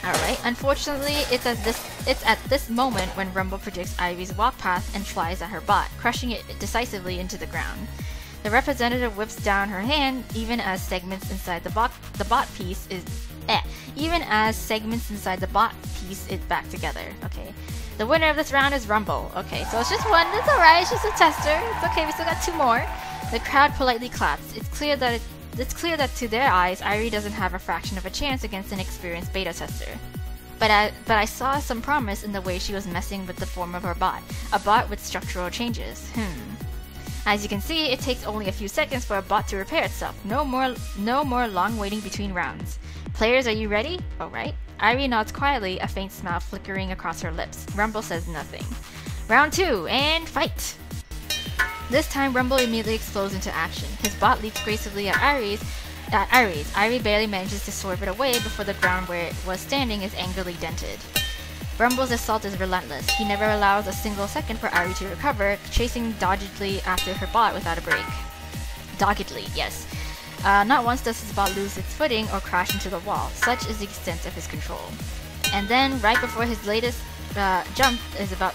Speaker 1: Alright, unfortunately, it's at this moment when Rumble predicts Irie's walk path and flies at her bot, crushing it decisively into the ground. The representative whips down her hand, even as segments inside the bot piece is back together. Okay. The winner of this round is Rumble. Okay, so it's just one. It's alright. It's just a tester. It's okay. We still got 2 more. The crowd politely claps. It's clear that to their eyes, Irie doesn't have a fraction of a chance against an experienced beta tester. But I saw some promise in the way she was messing with the form of her bot. A bot with structural changes. As you can see, it takes only a few seconds for a bot to repair itself. No more long waiting between rounds. Players, are you ready? Alright. Irie nods quietly, a faint smile flickering across her lips. Rumble says nothing. Round 2, and fight! This time, Rumble immediately explodes into action. His bot leaps gracefully at Irie's. Irie barely manages to swerve it away before the ground where it was standing is angrily dented. Rumble's assault is relentless. He never allows a single second for Irie to recover, chasing doggedly after her bot without a break. Doggedly, yes. Not once does his bot lose its footing or crash into the wall. Such is the extent of his control. And then, right before his latest jump is about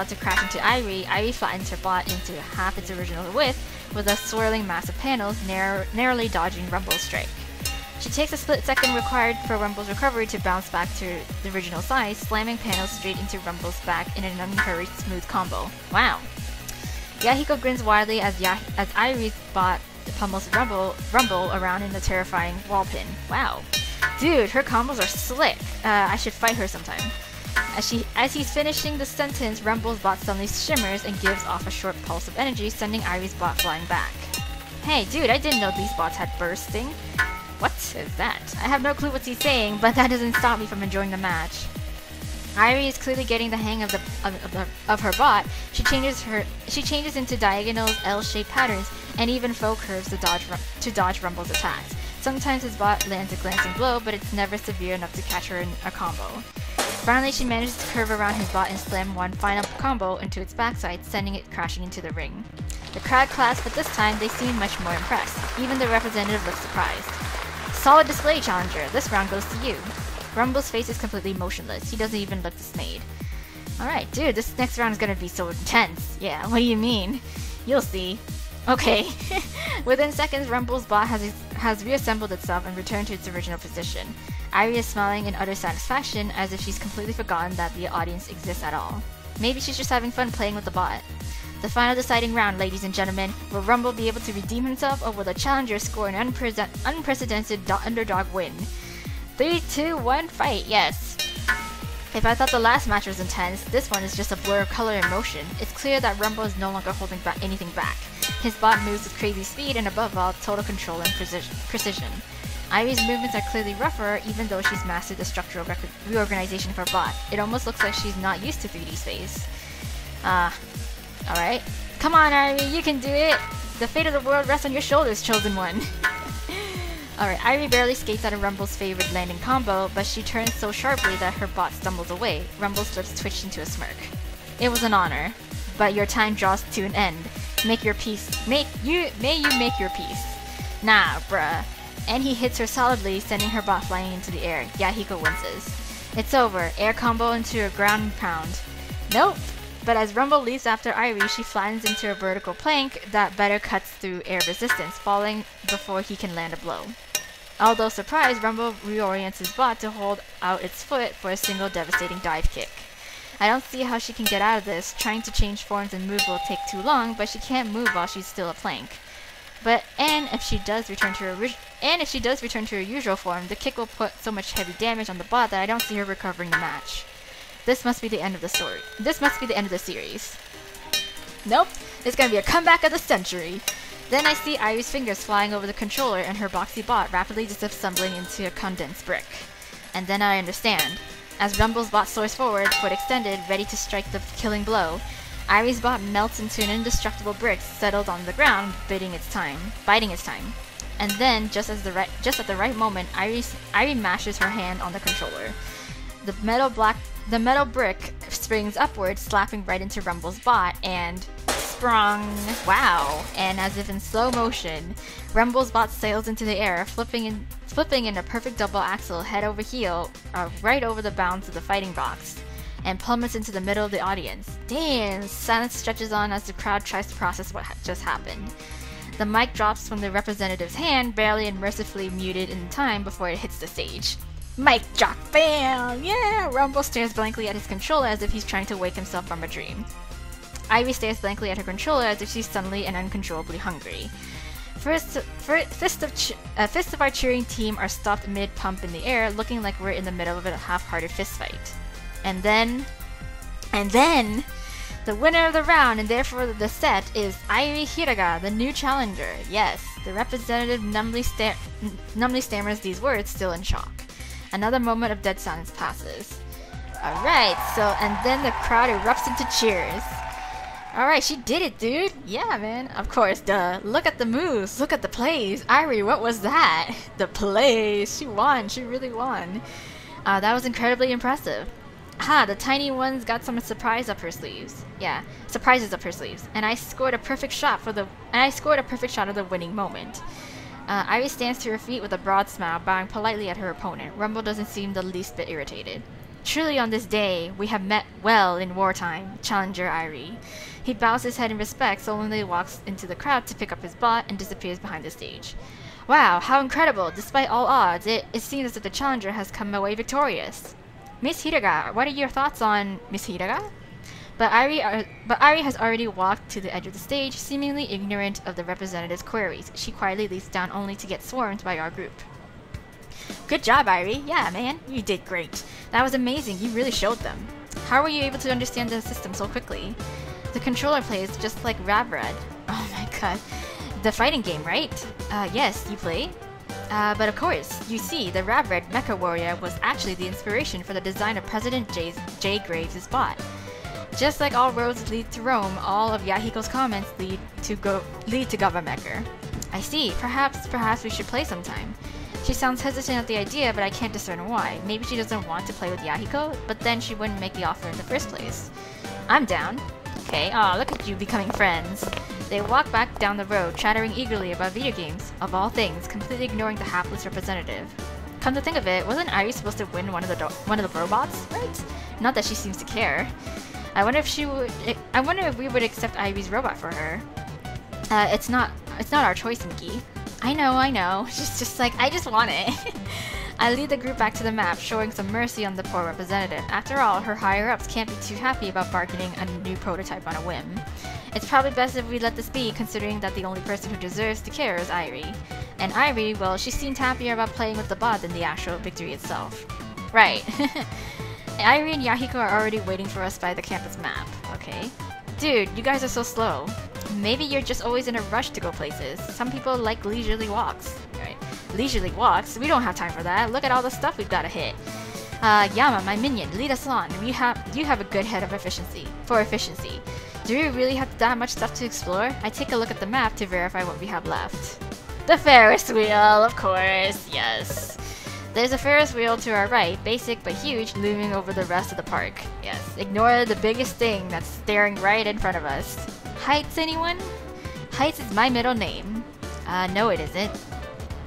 Speaker 1: to crash into Irie flattens her bot into half its original width with a swirling mass of panels, narrowly dodging Rumble's strike. She takes a split second required for Rumble's recovery to bounce back to the original size, slamming panels straight into Rumble's back in an unhurried, smooth combo. Wow. Yahiko grins widely as Irie's bot pummels Rumble around in a terrifying wall pin. Wow. Dude, her combos are slick. I should fight her sometime. As he's finishing the sentence, Rumble's bot suddenly shimmers and gives off a short pulse of energy, sending Irie's bot flying back. Hey, dude, I didn't know these bots had bursting. What is that? I have no clue what he's saying, but that doesn't stop me from enjoying the match. Irie is clearly getting the hang of her bot. She changes into diagonals, L-shaped patterns, and even faux curves to dodge Rumble's attacks. Sometimes his bot lands a glancing blow, but it's never severe enough to catch her in a combo. Finally, she manages to curve around his bot and slam one final combo into its backside, sending it crashing into the ring. The crowd claps, but this time they seem much more impressed. Even the representative looks surprised. Solid display, challenger. This round goes to you. Rumble's face is completely motionless. He doesn't even look dismayed. Alright, dude, this next round is gonna be so intense. Yeah, what do you mean? You'll see. Okay. Within seconds, Rumble's bot has reassembled itself and returned to its original position. Irie is smiling in utter satisfaction, as if she's completely forgotten that the audience exists at all. Maybe she's just having fun playing with the bot. The final deciding round, ladies and gentlemen. Will Rumble be able to redeem himself, or will the challenger score an unprecedented underdog win? 3, 2, 1, fight, yes! If I thought the last match was intense, this one is just a blur of color and motion. It's clear that Rumble is no longer holding anything back. His bot moves with crazy speed and, above all, total control and precision. Irie's movements are clearly rougher, even though she's mastered the structural reorganization of her bot. It almost looks like she's not used to 3D space. Alright. Come on, Irie, you can do it! The fate of the world rests on your shoulders, chosen one! Alright, Irie barely skates out of Rumble's favorite landing combo, but she turns so sharply that her bot stumbles away. Rumble's lips twitch into a smirk. It was an honor, but your time draws to an end. Make your peace. May you make your peace. Nah, bruh. And he hits her solidly, sending her bot flying into the air. Yahiko winces. It's over. Air combo into a ground pound. Nope. But as Rumble leaps after Irie, she flattens into a vertical plank that better cuts through air resistance, falling before he can land a blow. Although surprised, Rumble reorients his bot to hold out its foot for a single devastating dive kick. I don't see how she can get out of this. Trying to change forms and move will take too long, but she can't move while she's still a plank. And if she does return to her usual form, the kick will put so much heavy damage on the bot that I don't see her recovering the match. This must be the end of the story. This must be the end of the series. Nope, it's gonna be a comeback of the century. Then I see Irie's fingers flying over the controller and her boxy bot rapidly disassembling into a condensed brick. And then I understand. As Rumble's bot soars forward, foot extended, ready to strike the killing blow, Irie's bot melts into an indestructible brick settled on the ground, biding its time. And then, just at the right moment, Irie mashes her hand on the controller. The metal brick springs upward, slapping right into Rumble's bot, and sprung! Wow! And as if in slow motion, Rumble's bot sails into the air, flipping in a perfect double axel, head over heel, right over the bounds of the fighting box, and plummets into the middle of the audience. Damn! Silence stretches on as the crowd tries to process what just happened. The mic drops from the representative's hand, barely and mercifully muted in time before it hits the stage. Mic drop! Bam! Yeah! Rumble stares blankly at his controller as if he's trying to wake himself from a dream. Irie stares blankly at her controller as if she's suddenly and uncontrollably hungry. Fists of our cheering team are stopped mid-pump in the air, looking like we're in the middle of a half-hearted fistfight. And then... The winner of the round, and therefore the set, is Airi Hiraga, the new challenger. Yes, the representative numbly stammers these words, still in shock. Another moment of dead silence passes. Alright, and then the crowd erupts into cheers. Alright, she did it, dude! Yeah, man. Of course, duh. Look at the moves, look at the plays. Airi, what was that? The plays. She won, she really won. That was incredibly impressive. The tiny one's got some surprises up her sleeves. And I scored a perfect shot of the winning moment. Iris stands to her feet with a broad smile, bowing politely at her opponent. Rumble doesn't seem the least bit irritated. Truly on this day, we have met well in wartime, Challenger Irie. He bows his head in respect, solemnly walks into the crowd to pick up his bot, and disappears behind the stage. Wow, how incredible! Despite all odds, it seems as if the challenger has come away victorious. Miss Hiraga, what are your thoughts on Miss Hiraga? But Irie has already walked to the edge of the stage, seemingly ignorant of the representative's queries. She quietly leaps down only to get swarmed by our group. Good job, Irie. Yeah, man, you did great. That was amazing. You really showed them. How were you able to understand the system so quickly? The controller plays just like Ravred. Oh my god. The fighting game, right? Yes, you play? But of course, you see, the Ravred Mecha Warrior was actually the inspiration for the design of President J. Graves' bot. Just like all roads lead to Rome, all of Yahiko's comments lead to Governmecker. I see. Perhaps we should play sometime. She sounds hesitant at the idea, but I can't discern why. Maybe she doesn't want to play with Yahiko, but then she wouldn't make the offer in the first place. I'm down. Okay, look at you becoming friends. They walk back down the road, chattering eagerly about video games, of all things, completely ignoring the hapless representative. Come to think of it, wasn't Irie supposed to win one of the robots, right? Not that she seems to care. I wonder if we would accept Irie's robot for her. It's not our choice, Mickey. I know. She's just like, I just want it. I lead the group back to the map, showing some mercy on the poor representative. After all, her higher-ups can't be too happy about bargaining a new prototype on a whim. It's probably best if we let this be, considering that the only person who deserves to care is Irie. And Irie, well, she seemed happier about playing with the bot than the actual victory itself. Right. Irie and Yahiko are already waiting for us by the campus map. Okay. Dude, you guys are so slow. Maybe you're just always in a rush to go places. Some people like leisurely walks. Right. Leisurely walks? We don't have time for that. Look at all the stuff we've got to hit. Yama, my minion, lead us on. You have a good head of efficiency. Do we really have that much stuff to explore? I take a look at the map to verify what we have left. The Ferris wheel, of course. Yes. There's a Ferris wheel to our right, basic but huge, looming over the rest of the park. Yes, ignore the biggest thing that's staring right in front of us. Heights, anyone? Heights is my middle name. No it isn't.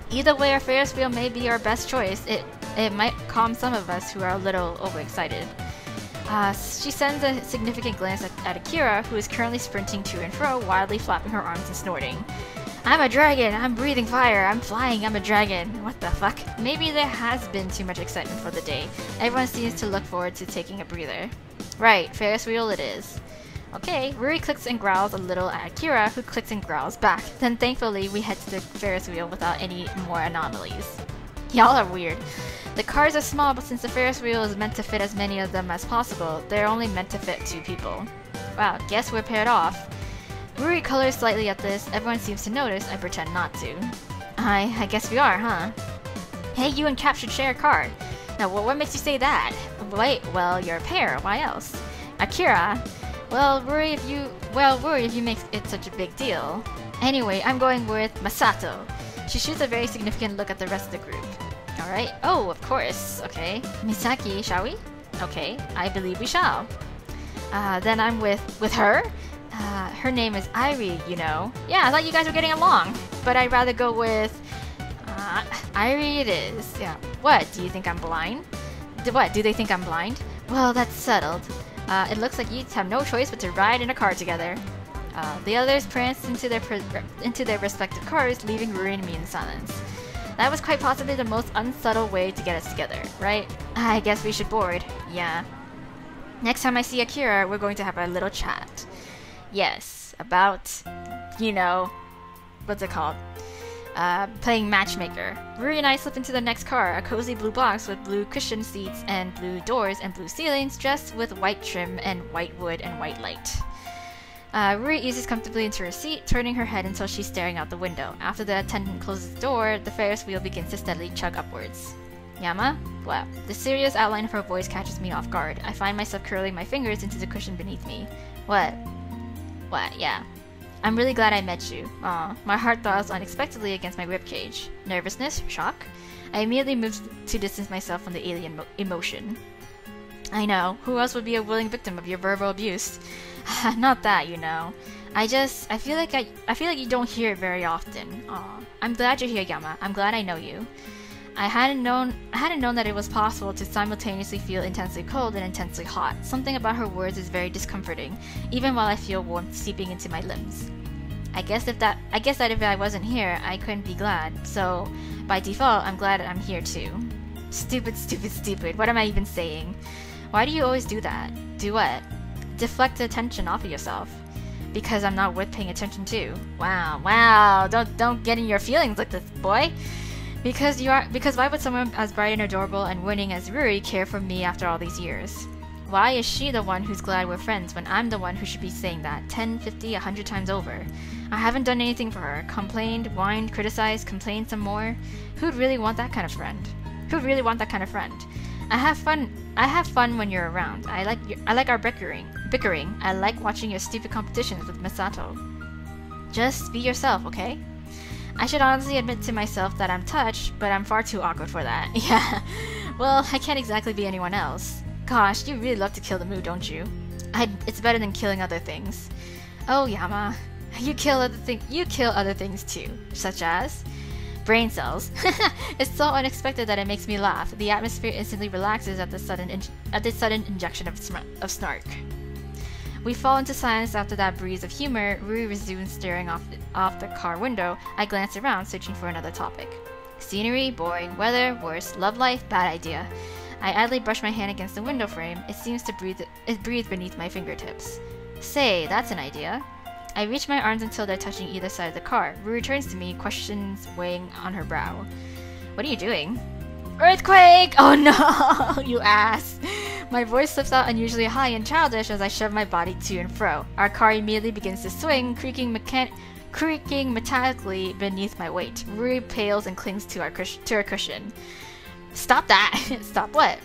Speaker 1: Either way, our Ferris wheel may be our best choice. It might calm some of us who are a little overexcited. She sends a significant glance at Akira, who is currently sprinting to and fro, wildly flapping her arms and snorting. I'm a dragon! I'm breathing fire! I'm flying! I'm a dragon! What the fuck? Maybe there has been too much excitement for the day. Everyone seems to look forward to taking a breather. Right, Ferris wheel it is. Okay, Ruri clicks and growls a little at Akira, who clicks and growls back. Then thankfully, we head to the Ferris wheel without any more anomalies. Y'all are weird. The cars are small, but since the Ferris wheel is meant to fit as many of them as possible, they're only meant to fit 2 people. Wow, guess we're paired off. Ruri colors slightly at this. Everyone seems to notice. I pretend not to. I guess we are, huh? Hey, you and Cap should share a car. Now, what makes you say that? Wait, well, you're a pair. Why else? Akira. Well, Ruri, if you make it such a big deal. Anyway, I'm going with Masato. She shoots a very significant look at the rest of the group. Alright. Oh, of course. Okay. Misaki, shall we? Okay, I believe we shall. Then I'm with her? Her name is Irie, you know. Yeah, I thought you guys were getting along. But I'd rather go with... Irie it is. Yeah. What, do you think I'm blind? What, do they think I'm blind? Well, that's settled. It looks like you have no choice but to ride in a car together. The others pranced into their respective cars, leaving Ruri and me in silence. That was quite possibly the most unsubtle way to get us together, right? I guess we should board. Yeah. Next time I see Akira, we're going to have a little chat. Yes, about, you know, what's it called? Playing matchmaker. Ruri and I slip into the next car, a cozy blue box with blue cushioned seats and blue doors and blue ceilings, dressed with white trim and white wood and white light. Rui eases comfortably into her seat, turning her head until she's staring out the window. After the attendant closes the door, the Ferris wheel begins to steadily chug upwards. Yama? Wow. The serious outline of her voice catches me off guard. I find myself curling my fingers into the cushion beneath me. What? What? Yeah. I'm really glad I met you. Aw. My heart throbs unexpectedly against my ribcage. Nervousness? Shock? I immediately moved to distance myself from the alien emotion. I know. Who else would be a willing victim of your verbal abuse? Not that, you know. I feel like you don't hear it very often. Aw. I'm glad you're here, Yama. I'm glad I know you. I hadn't known that it was possible to simultaneously feel intensely cold and intensely hot. Something about her words is very discomforting, even while I feel warmth seeping into my limbs. I guess that if I wasn't here, I couldn't be glad. So, by default, I'm glad I'm here too. Stupid, stupid, stupid. What am I even saying? Why do you always do that? Do what? Deflect the attention off of yourself. Because I'm not worth paying attention to. Wow. Don't get in your feelings like this, boy. Because why would someone as bright and adorable and winning as Ruri care for me after all these years? Why is she the one who's glad we're friends when I'm the one who should be saying that 10, 50, 100 times over? I haven't done anything for her. Complained, whined, criticized, complained some more. Who'd really want that kind of friend? Who'd really want that kind of friend? I have fun when you're around. I like our bickering. I like watching your stupid competitions with Misato. Just be yourself, okay? I should honestly admit to myself that I'm touched, but I'm far too awkward for that. Yeah. Well, I can't exactly be anyone else. Gosh, you really love to kill the mood, don't you? It's better than killing other things. Oh, Yama. You kill other things too. Such as? Brain cells. It's so unexpected that it makes me laugh. The atmosphere instantly relaxes at the sudden injection of snark. We fall into silence after that breeze of humor. Rui resumes staring off the car window. I glance around, searching for another topic. Scenery, boring. Weather, worse. Love life, bad idea. I idly brush my hand against the window frame. It seems to breathe beneath my fingertips. Say, that's an idea. I reach my arms until they're touching either side of the car. Rui turns to me, questions weighing on her brow. What are you doing? Earthquake! Oh no, you ass! My voice slips out unusually high and childish as I shove my body to and fro. Our car immediately begins to swing, creaking metallically beneath my weight. Rui pales and clings to her cushion. Stop that! Stop what?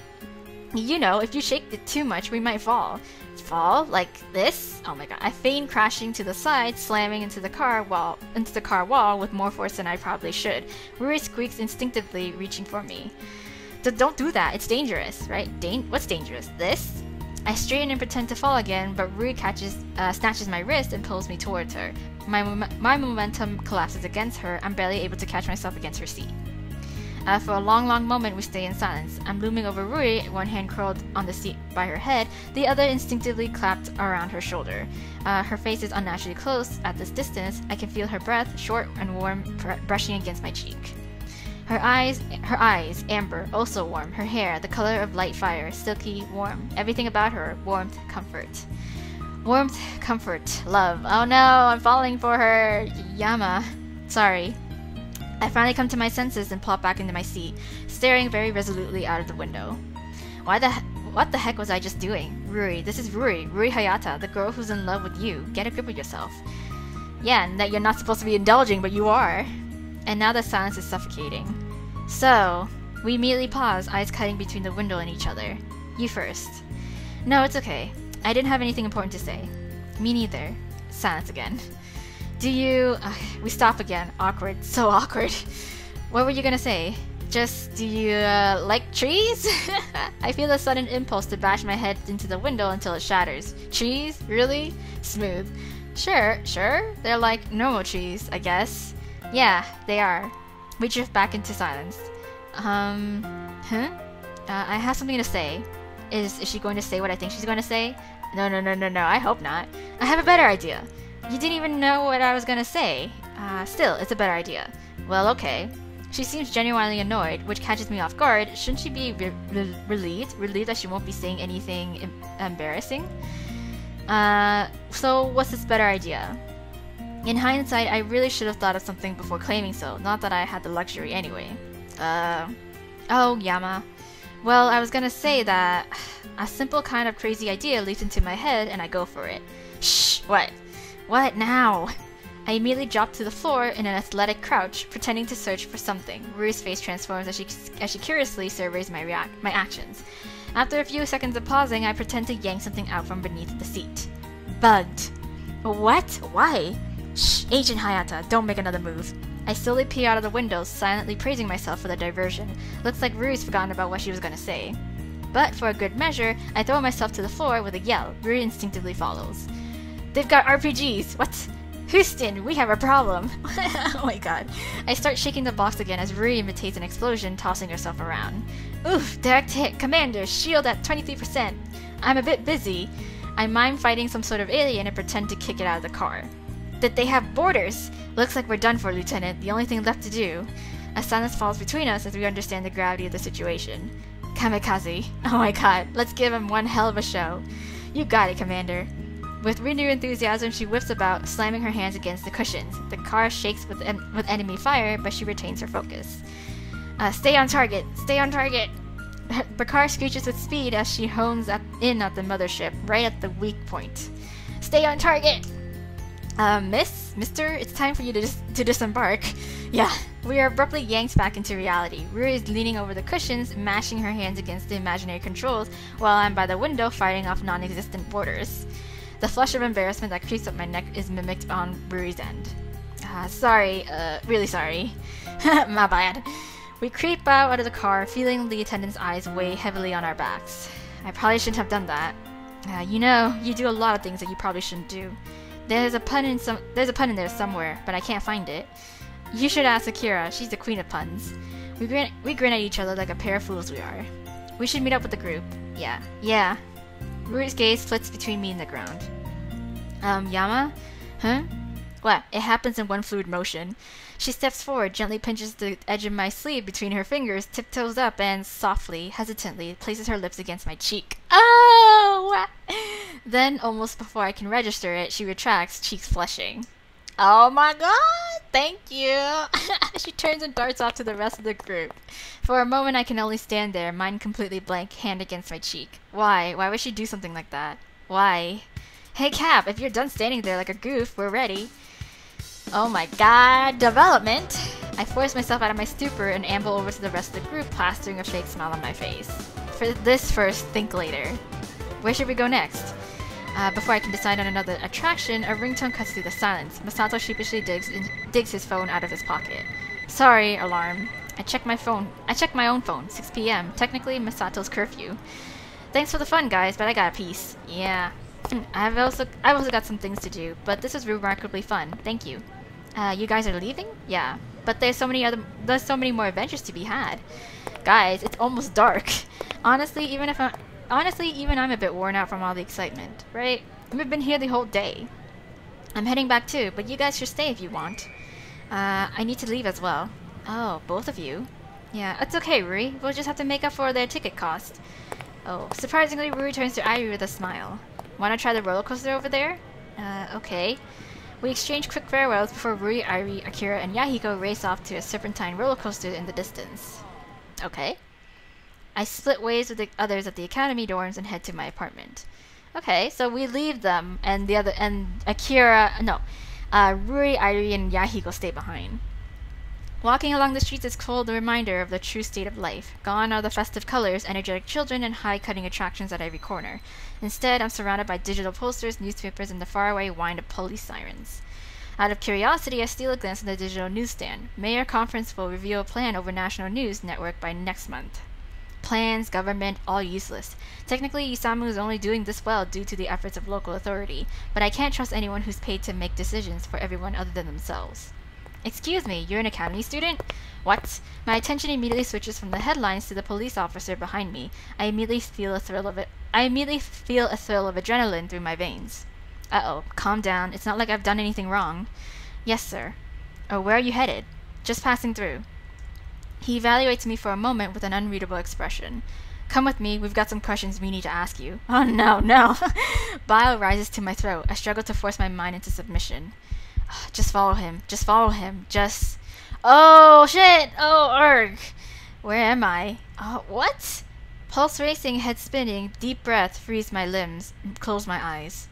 Speaker 1: You know, if you shake it too much, we might fall. Fall? Like this? Oh my god. I feign crashing to the side, slamming into the car wall with more force than I probably should. Rui squeaks instinctively, reaching for me. Don't do that. It's dangerous, right? What's dangerous? This? I straighten and pretend to fall again, but Rui snatches my wrist and pulls me towards her. My momentum collapses against her. I'm barely able to catch myself against her seat. For a long, long moment, we stay in silence. I'm looming over Rui, one hand curled on the seat by her head, the other instinctively clapped around her shoulder. Her face is unnaturally close. At this distance, I can feel her breath, short and warm, brushing against my cheek. Her eyes, amber, also warm. Her hair, the color of light fire, silky, warm. Everything about her, warmth, comfort. Warmth, comfort, love. Oh no, I'm falling for her. Yama. Sorry. I finally come to my senses and plop back into my seat, staring very resolutely out of the window. What the heck was I just doing? Rui, this is Rui Hayata, the girl who's in love with you. Get a grip of yourself. Yeah, and that you're not supposed to be indulging, but you are. And now the silence is suffocating. So, we immediately pause, eyes cutting between the window and each other. You first. No, it's okay. I didn't have anything important to say. Me neither. Silence again. Do you... we stop again. Awkward. So awkward. What were you gonna say? Just, do you, like trees? I feel a sudden impulse to bash my head into the window until it shatters. Trees? Really? Smooth. Sure. They're like normal trees, I guess. Yeah, they are. We drift back into silence. I have something to say. Is she going to say what I think she's going to say? No, I hope not. I have a better idea. You didn't even know what I was gonna say. Still, it's a better idea. Well, okay. She seems genuinely annoyed, which catches me off guard. Shouldn't she be relieved? Relieved that she won't be saying anything embarrassing? So what's this better idea? In hindsight, I really should have thought of something before claiming so. Not that I had the luxury anyway. Oh, Yama. Well, I was gonna say that a simple kind of crazy idea leaps into my head and I go for it. Shh, what? What now? I immediately dropped to the floor in an athletic crouch, pretending to search for something. Rui's face transforms as she curiously surveys my actions. After a few seconds of pausing, I pretend to yank something out from beneath the seat. Bugged. What? Why? Shh, Agent Hayata, don't make another move. I slowly peer out of the window, silently praising myself for the diversion. Looks like Rui's forgotten about what she was gonna say. But for a good measure, I throw myself to the floor with a yell. Rui instinctively follows. They've got RPGs! What? Houston, we have a problem! Oh my god. I start shaking the box again as Rui imitates an explosion, tossing herself around. Oof, direct hit. Commander, shield at 23%. I'm a bit busy. I mime fighting some sort of alien and pretend to kick it out of the car. Did they have borders? Looks like we're done for, Lieutenant. The only thing left to do. A silence falls between us as we understand the gravity of the situation. Kamikaze. Oh my god, let's give him one hell of a show. You got it, Commander. With renewed enthusiasm, she whips about, slamming her hands against the cushions. The car shakes with enemy fire, but she retains her focus. Stay on target! Stay on target! The car screeches with speed as she hones in at the mothership, right at the weak point. Stay on target! Mister, it's time for you to disembark. Yeah, we are abruptly yanked back into reality. Rui is leaning over the cushions, mashing her hands against the imaginary controls, while I'm by the window fighting off non-existent borders. The flush of embarrassment that creeps up my neck is mimicked on Rui's end. Really sorry. My bad. We creep out of the car, feeling the attendant's eyes weigh heavily on our backs. I probably shouldn't have done that. You know, you do a lot of things that you probably shouldn't do. There's a pun in there somewhere, but I can't find it. You should ask Akira, she's the queen of puns. We grin at each other like a pair of fools we are. We should meet up with the group. Yeah. Rui's gaze flits between me and the ground. Yama? Huh? What? It happens in one fluid motion. She steps forward, gently pinches the edge of my sleeve between her fingers, tiptoes up, and softly, hesitantly, places her lips against my cheek. Oh! Then, almost before I can register it, she retracts, cheeks flushing. Oh my god! Thank you! She turns and darts off to the rest of the group. For a moment, I can only stand there, mind completely blank, hand against my cheek. Why? Why would she do something like that? Why? Hey Cap, if you're done standing there like a goof, we're ready. Oh my god, development! I force myself out of my stupor and amble over to the rest of the group, plastering a fake smile on my face. For this first, think later. Where should we go next? Before I can decide on another attraction, a ringtone cuts through the silence. Masato sheepishly digs his phone out of his pocket. Sorry, alarm. I checked my own phone. 6 p.m. Technically, Masato's curfew. Thanks for the fun, guys, but I got a piece. Yeah. I've also got some things to do, but this was remarkably fun. Thank you. You guys are leaving? Yeah. But there's so many more adventures to be had. Guys, it's almost dark. Honestly, even I'm a bit worn out from all the excitement, right? We've been here the whole day. I'm heading back too, but you guys should stay if you want. I need to leave as well. Oh, both of you? Yeah, it's okay, Rui. We'll just have to make up for their ticket cost. Oh, surprisingly, Rui turns to Airi with a smile. Wanna try the roller coaster over there? Okay. We exchange quick farewells before Rui, Airi, Akira, and Yahiko race off to a serpentine roller coaster in the distance. Okay. I split ways with the others at the academy dorms and head to my apartment. Okay, so we leave them, and Rui, Airi, and Yahiko stay behind. Walking along the streets is cold, a reminder of the true state of life. Gone are the festive colors, energetic children, and high-cutting attractions at every corner. Instead, I'm surrounded by digital posters, newspapers, and the faraway whine of police sirens. Out of curiosity, I steal a glance at the digital newsstand. Mayor conference will reveal a plan over national news network by next month. Plans, government, all useless. Technically, Isamu is only doing this well due to the efforts of local authority, but I can't trust anyone who's paid to make decisions for everyone other than themselves. Excuse me, you're an academy student? What? My attention immediately switches from the headlines to the police officer behind me. I immediately feel a thrill of adrenaline through my veins. Uh-oh, calm down. It's not like I've done anything wrong. Yes, sir. Oh, where are you headed? Just passing through. He evaluates me for a moment with an unreadable expression. Come with me, we've got some questions we need to ask you. Oh no. Bile rises to my throat. I struggle to force my mind into submission. Just follow him. Oh, shit! Oh, arg! Where am I? What? Pulse racing, head spinning, deep breath, freeze my limbs, close my eyes.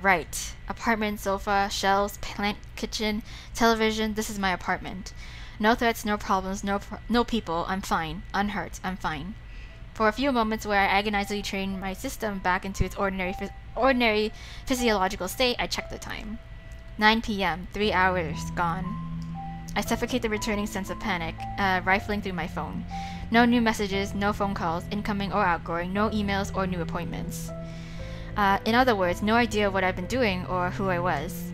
Speaker 1: Right. Apartment, sofa, shelves, plant, kitchen, television. This is my apartment. No threats, no problems, no people. I'm fine. Unhurt. I'm fine. For a few moments where I agonizingly trained my system back into its ordinary physiological state, I checked the time. 9 p.m. 3 hours gone. I suffocate the returning sense of panic, rifling through my phone. No new messages, no phone calls, incoming or outgoing, no emails or new appointments. In other words, no idea what I've been doing or who I was.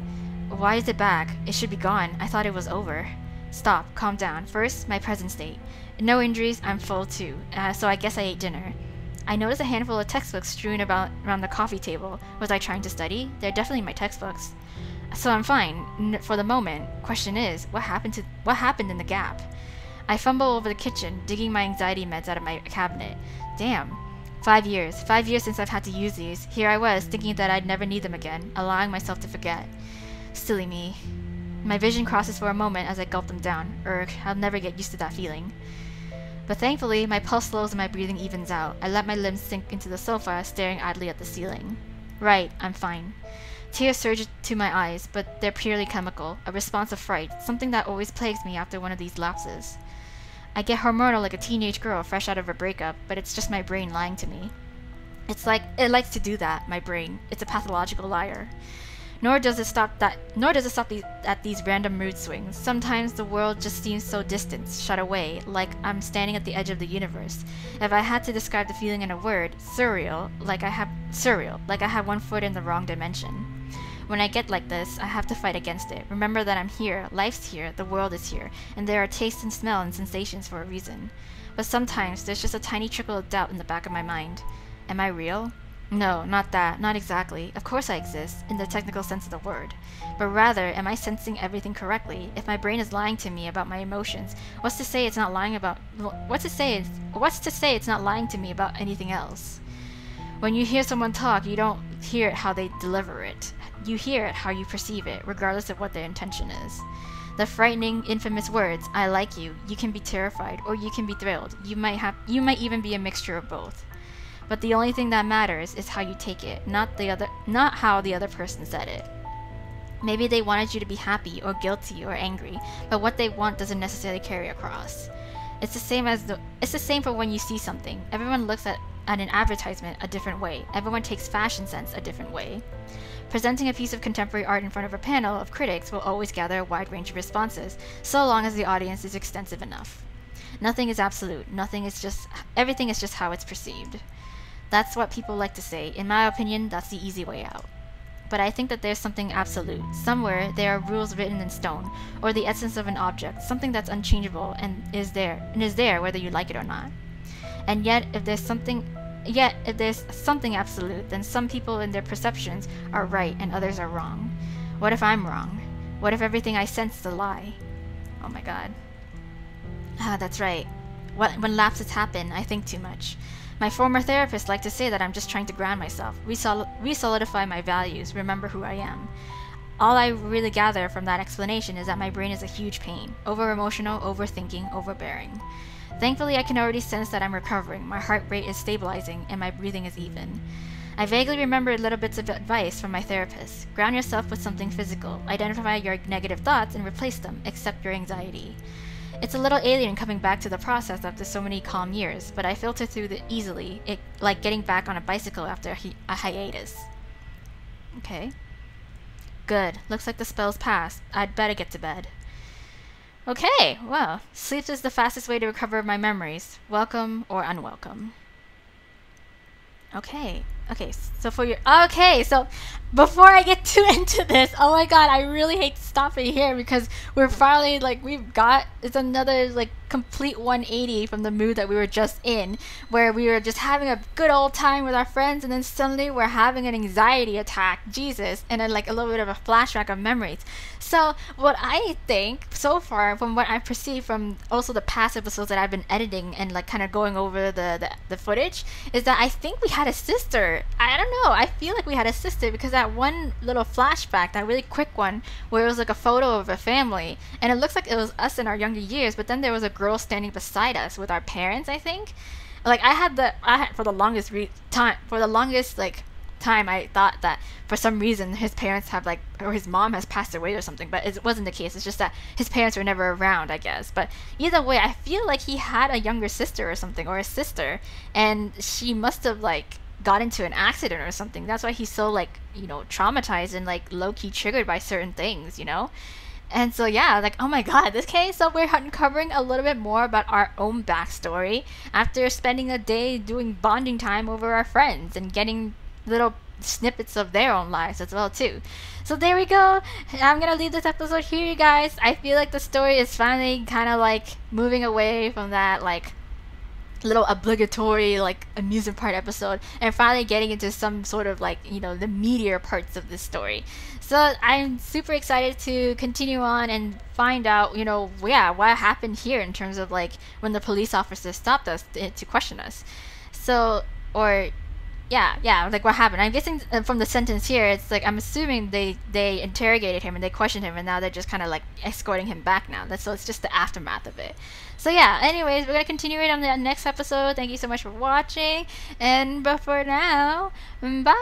Speaker 1: Why is it back? It should be gone. I thought it was over. Stop. Calm down. First, my present state. No injuries. I'm full too. So I guess I ate dinner. I noticed a handful of textbooks strewn around the coffee table. Was I trying to study? They're definitely my textbooks. So I'm fine for the moment. Question is, what happened in the gap? I fumble over the kitchen, digging my anxiety meds out of my cabinet. Damn. 5 years. 5 years since I've had to use these. Here I was, thinking that I'd never need them again, allowing myself to forget. Silly me. My vision crosses for a moment as I gulp them down. I'll never get used to that feeling. But thankfully, my pulse slows and my breathing evens out. I let my limbs sink into the sofa, staring idly at the ceiling. Right, I'm fine. Tears surge to my eyes, but they're purely chemical, a response of fright, something that always plagues me after one of these lapses. I get hormonal like a teenage girl fresh out of a breakup, but it's just my brain lying to me. It likes to do that, my brain. It's a pathological liar. Nor does it stop at these random mood swings. Sometimes the world just seems so distant, shut away, like I'm standing at the edge of the universe. If I had to describe the feeling in a word, surreal, like I have one foot in the wrong dimension. When I get like this, I have to fight against it. Remember that I'm here, life's here, the world is here, and there are tastes and smell and sensations for a reason. But sometimes there's just a tiny trickle of doubt in the back of my mind. Am I real? No, not that, not exactly. Of course I exist, in the technical sense of the word. But rather, am I sensing everything correctly? If my brain is lying to me about my emotions, what's to say it's not lying to me about anything else? When you hear someone talk, you don't hear it how they deliver it. You hear it how you perceive it, regardless of what their intention is. The frightening, infamous words, I like you, you can be terrified, or you can be thrilled. You might even be a mixture of both. But the only thing that matters is how you take it, not how the other person said it. Maybe they wanted you to be happy or guilty or angry, but what they want doesn't necessarily carry across. It's the same for when you see something. Everyone looks at an advertisement a different way. Everyone takes fashion sense a different way. Presenting a piece of contemporary art in front of a panel of critics will always gather a wide range of responses, so long as the audience is extensive enough. Nothing is absolute. Everything is just how it's perceived. That's what people like to say. In my opinion, that's the easy way out. But I think that there's something absolute. Somewhere there are rules written in stone, or the essence of an object, something that's unchangeable and is there whether you like it or not. And yet, if there's something absolute, then some people in their perceptions are right and others are wrong. What if I'm wrong? What if everything I sense is a lie? Oh my god. That's right. When lapses happen, I think too much. My former therapist liked to say that I'm just trying to ground myself, re-solidify my values, remember who I am. All I really gather from that explanation is that my brain is a huge pain, over-emotional, overthinking, overbearing. Thankfully, I can already sense that I'm recovering, my heart rate is stabilizing, and my breathing is even. I vaguely remember little bits of advice from my therapist. Ground yourself with something physical, identify your negative thoughts and replace them, accept your anxiety. It's a little alien coming back to the process after so many calm years, but I filter through it easily, like getting back on a bicycle after a hiatus. Okay. Good. Looks like the spell's passed. I'd better get to bed. Okay, well, sleep is the fastest way to recover my memories, welcome or unwelcome. Okay, so before I get too into this, oh my god, I really hate to stop it here because we're finally, it's another, complete 180 from the mood that we were just in, where we were just having a good old time with our friends, and then suddenly we're having an anxiety attack, Jesus, and then, a little bit of a flashback of memories. So, what I think, so far, from what I perceive from also the past episodes that I've been editing and, kind of going over the footage, is that I think we had a sister. I don't know, I feel like we had a sister, because that one little flashback, that really quick one, where it was a photo of a family, and it looks like it was us in our younger years, but then there was a girl standing beside us with our parents, I think. I had for the longest time I thought that for some reason his parents have like, or his mom has passed away or something, but it wasn't the case. It's just that his parents were never around, I guess. But either way, I feel like he had a younger sister or something, or a sister, and she must have like got into an accident or something. That's why he's so like, you know, traumatized and like low-key triggered by certain things, you know. And so yeah, like, oh my god, this case, so we're uncovering a little bit more about our own backstory after spending a day doing bonding time over our friends and getting little snippets of their own lives as well too. So there we go. I'm gonna leave this episode here, you guys. I feel like the story is finally kind of like moving away from that like little obligatory like amusement part episode and finally getting into some sort of like, you know, the meatier parts of this story. So I'm super excited to continue on and find out, you know, yeah, what happened here in terms of like when the police officer stopped us to question us. So, or yeah, like what happened. I'm guessing from the sentence here, it's like, I'm assuming they interrogated him and they questioned him and now they're just kind of like escorting him back now. So it's just the aftermath of it. So yeah, anyways, we're going to continue it on the next episode. Thank you so much for watching. But for now, bye!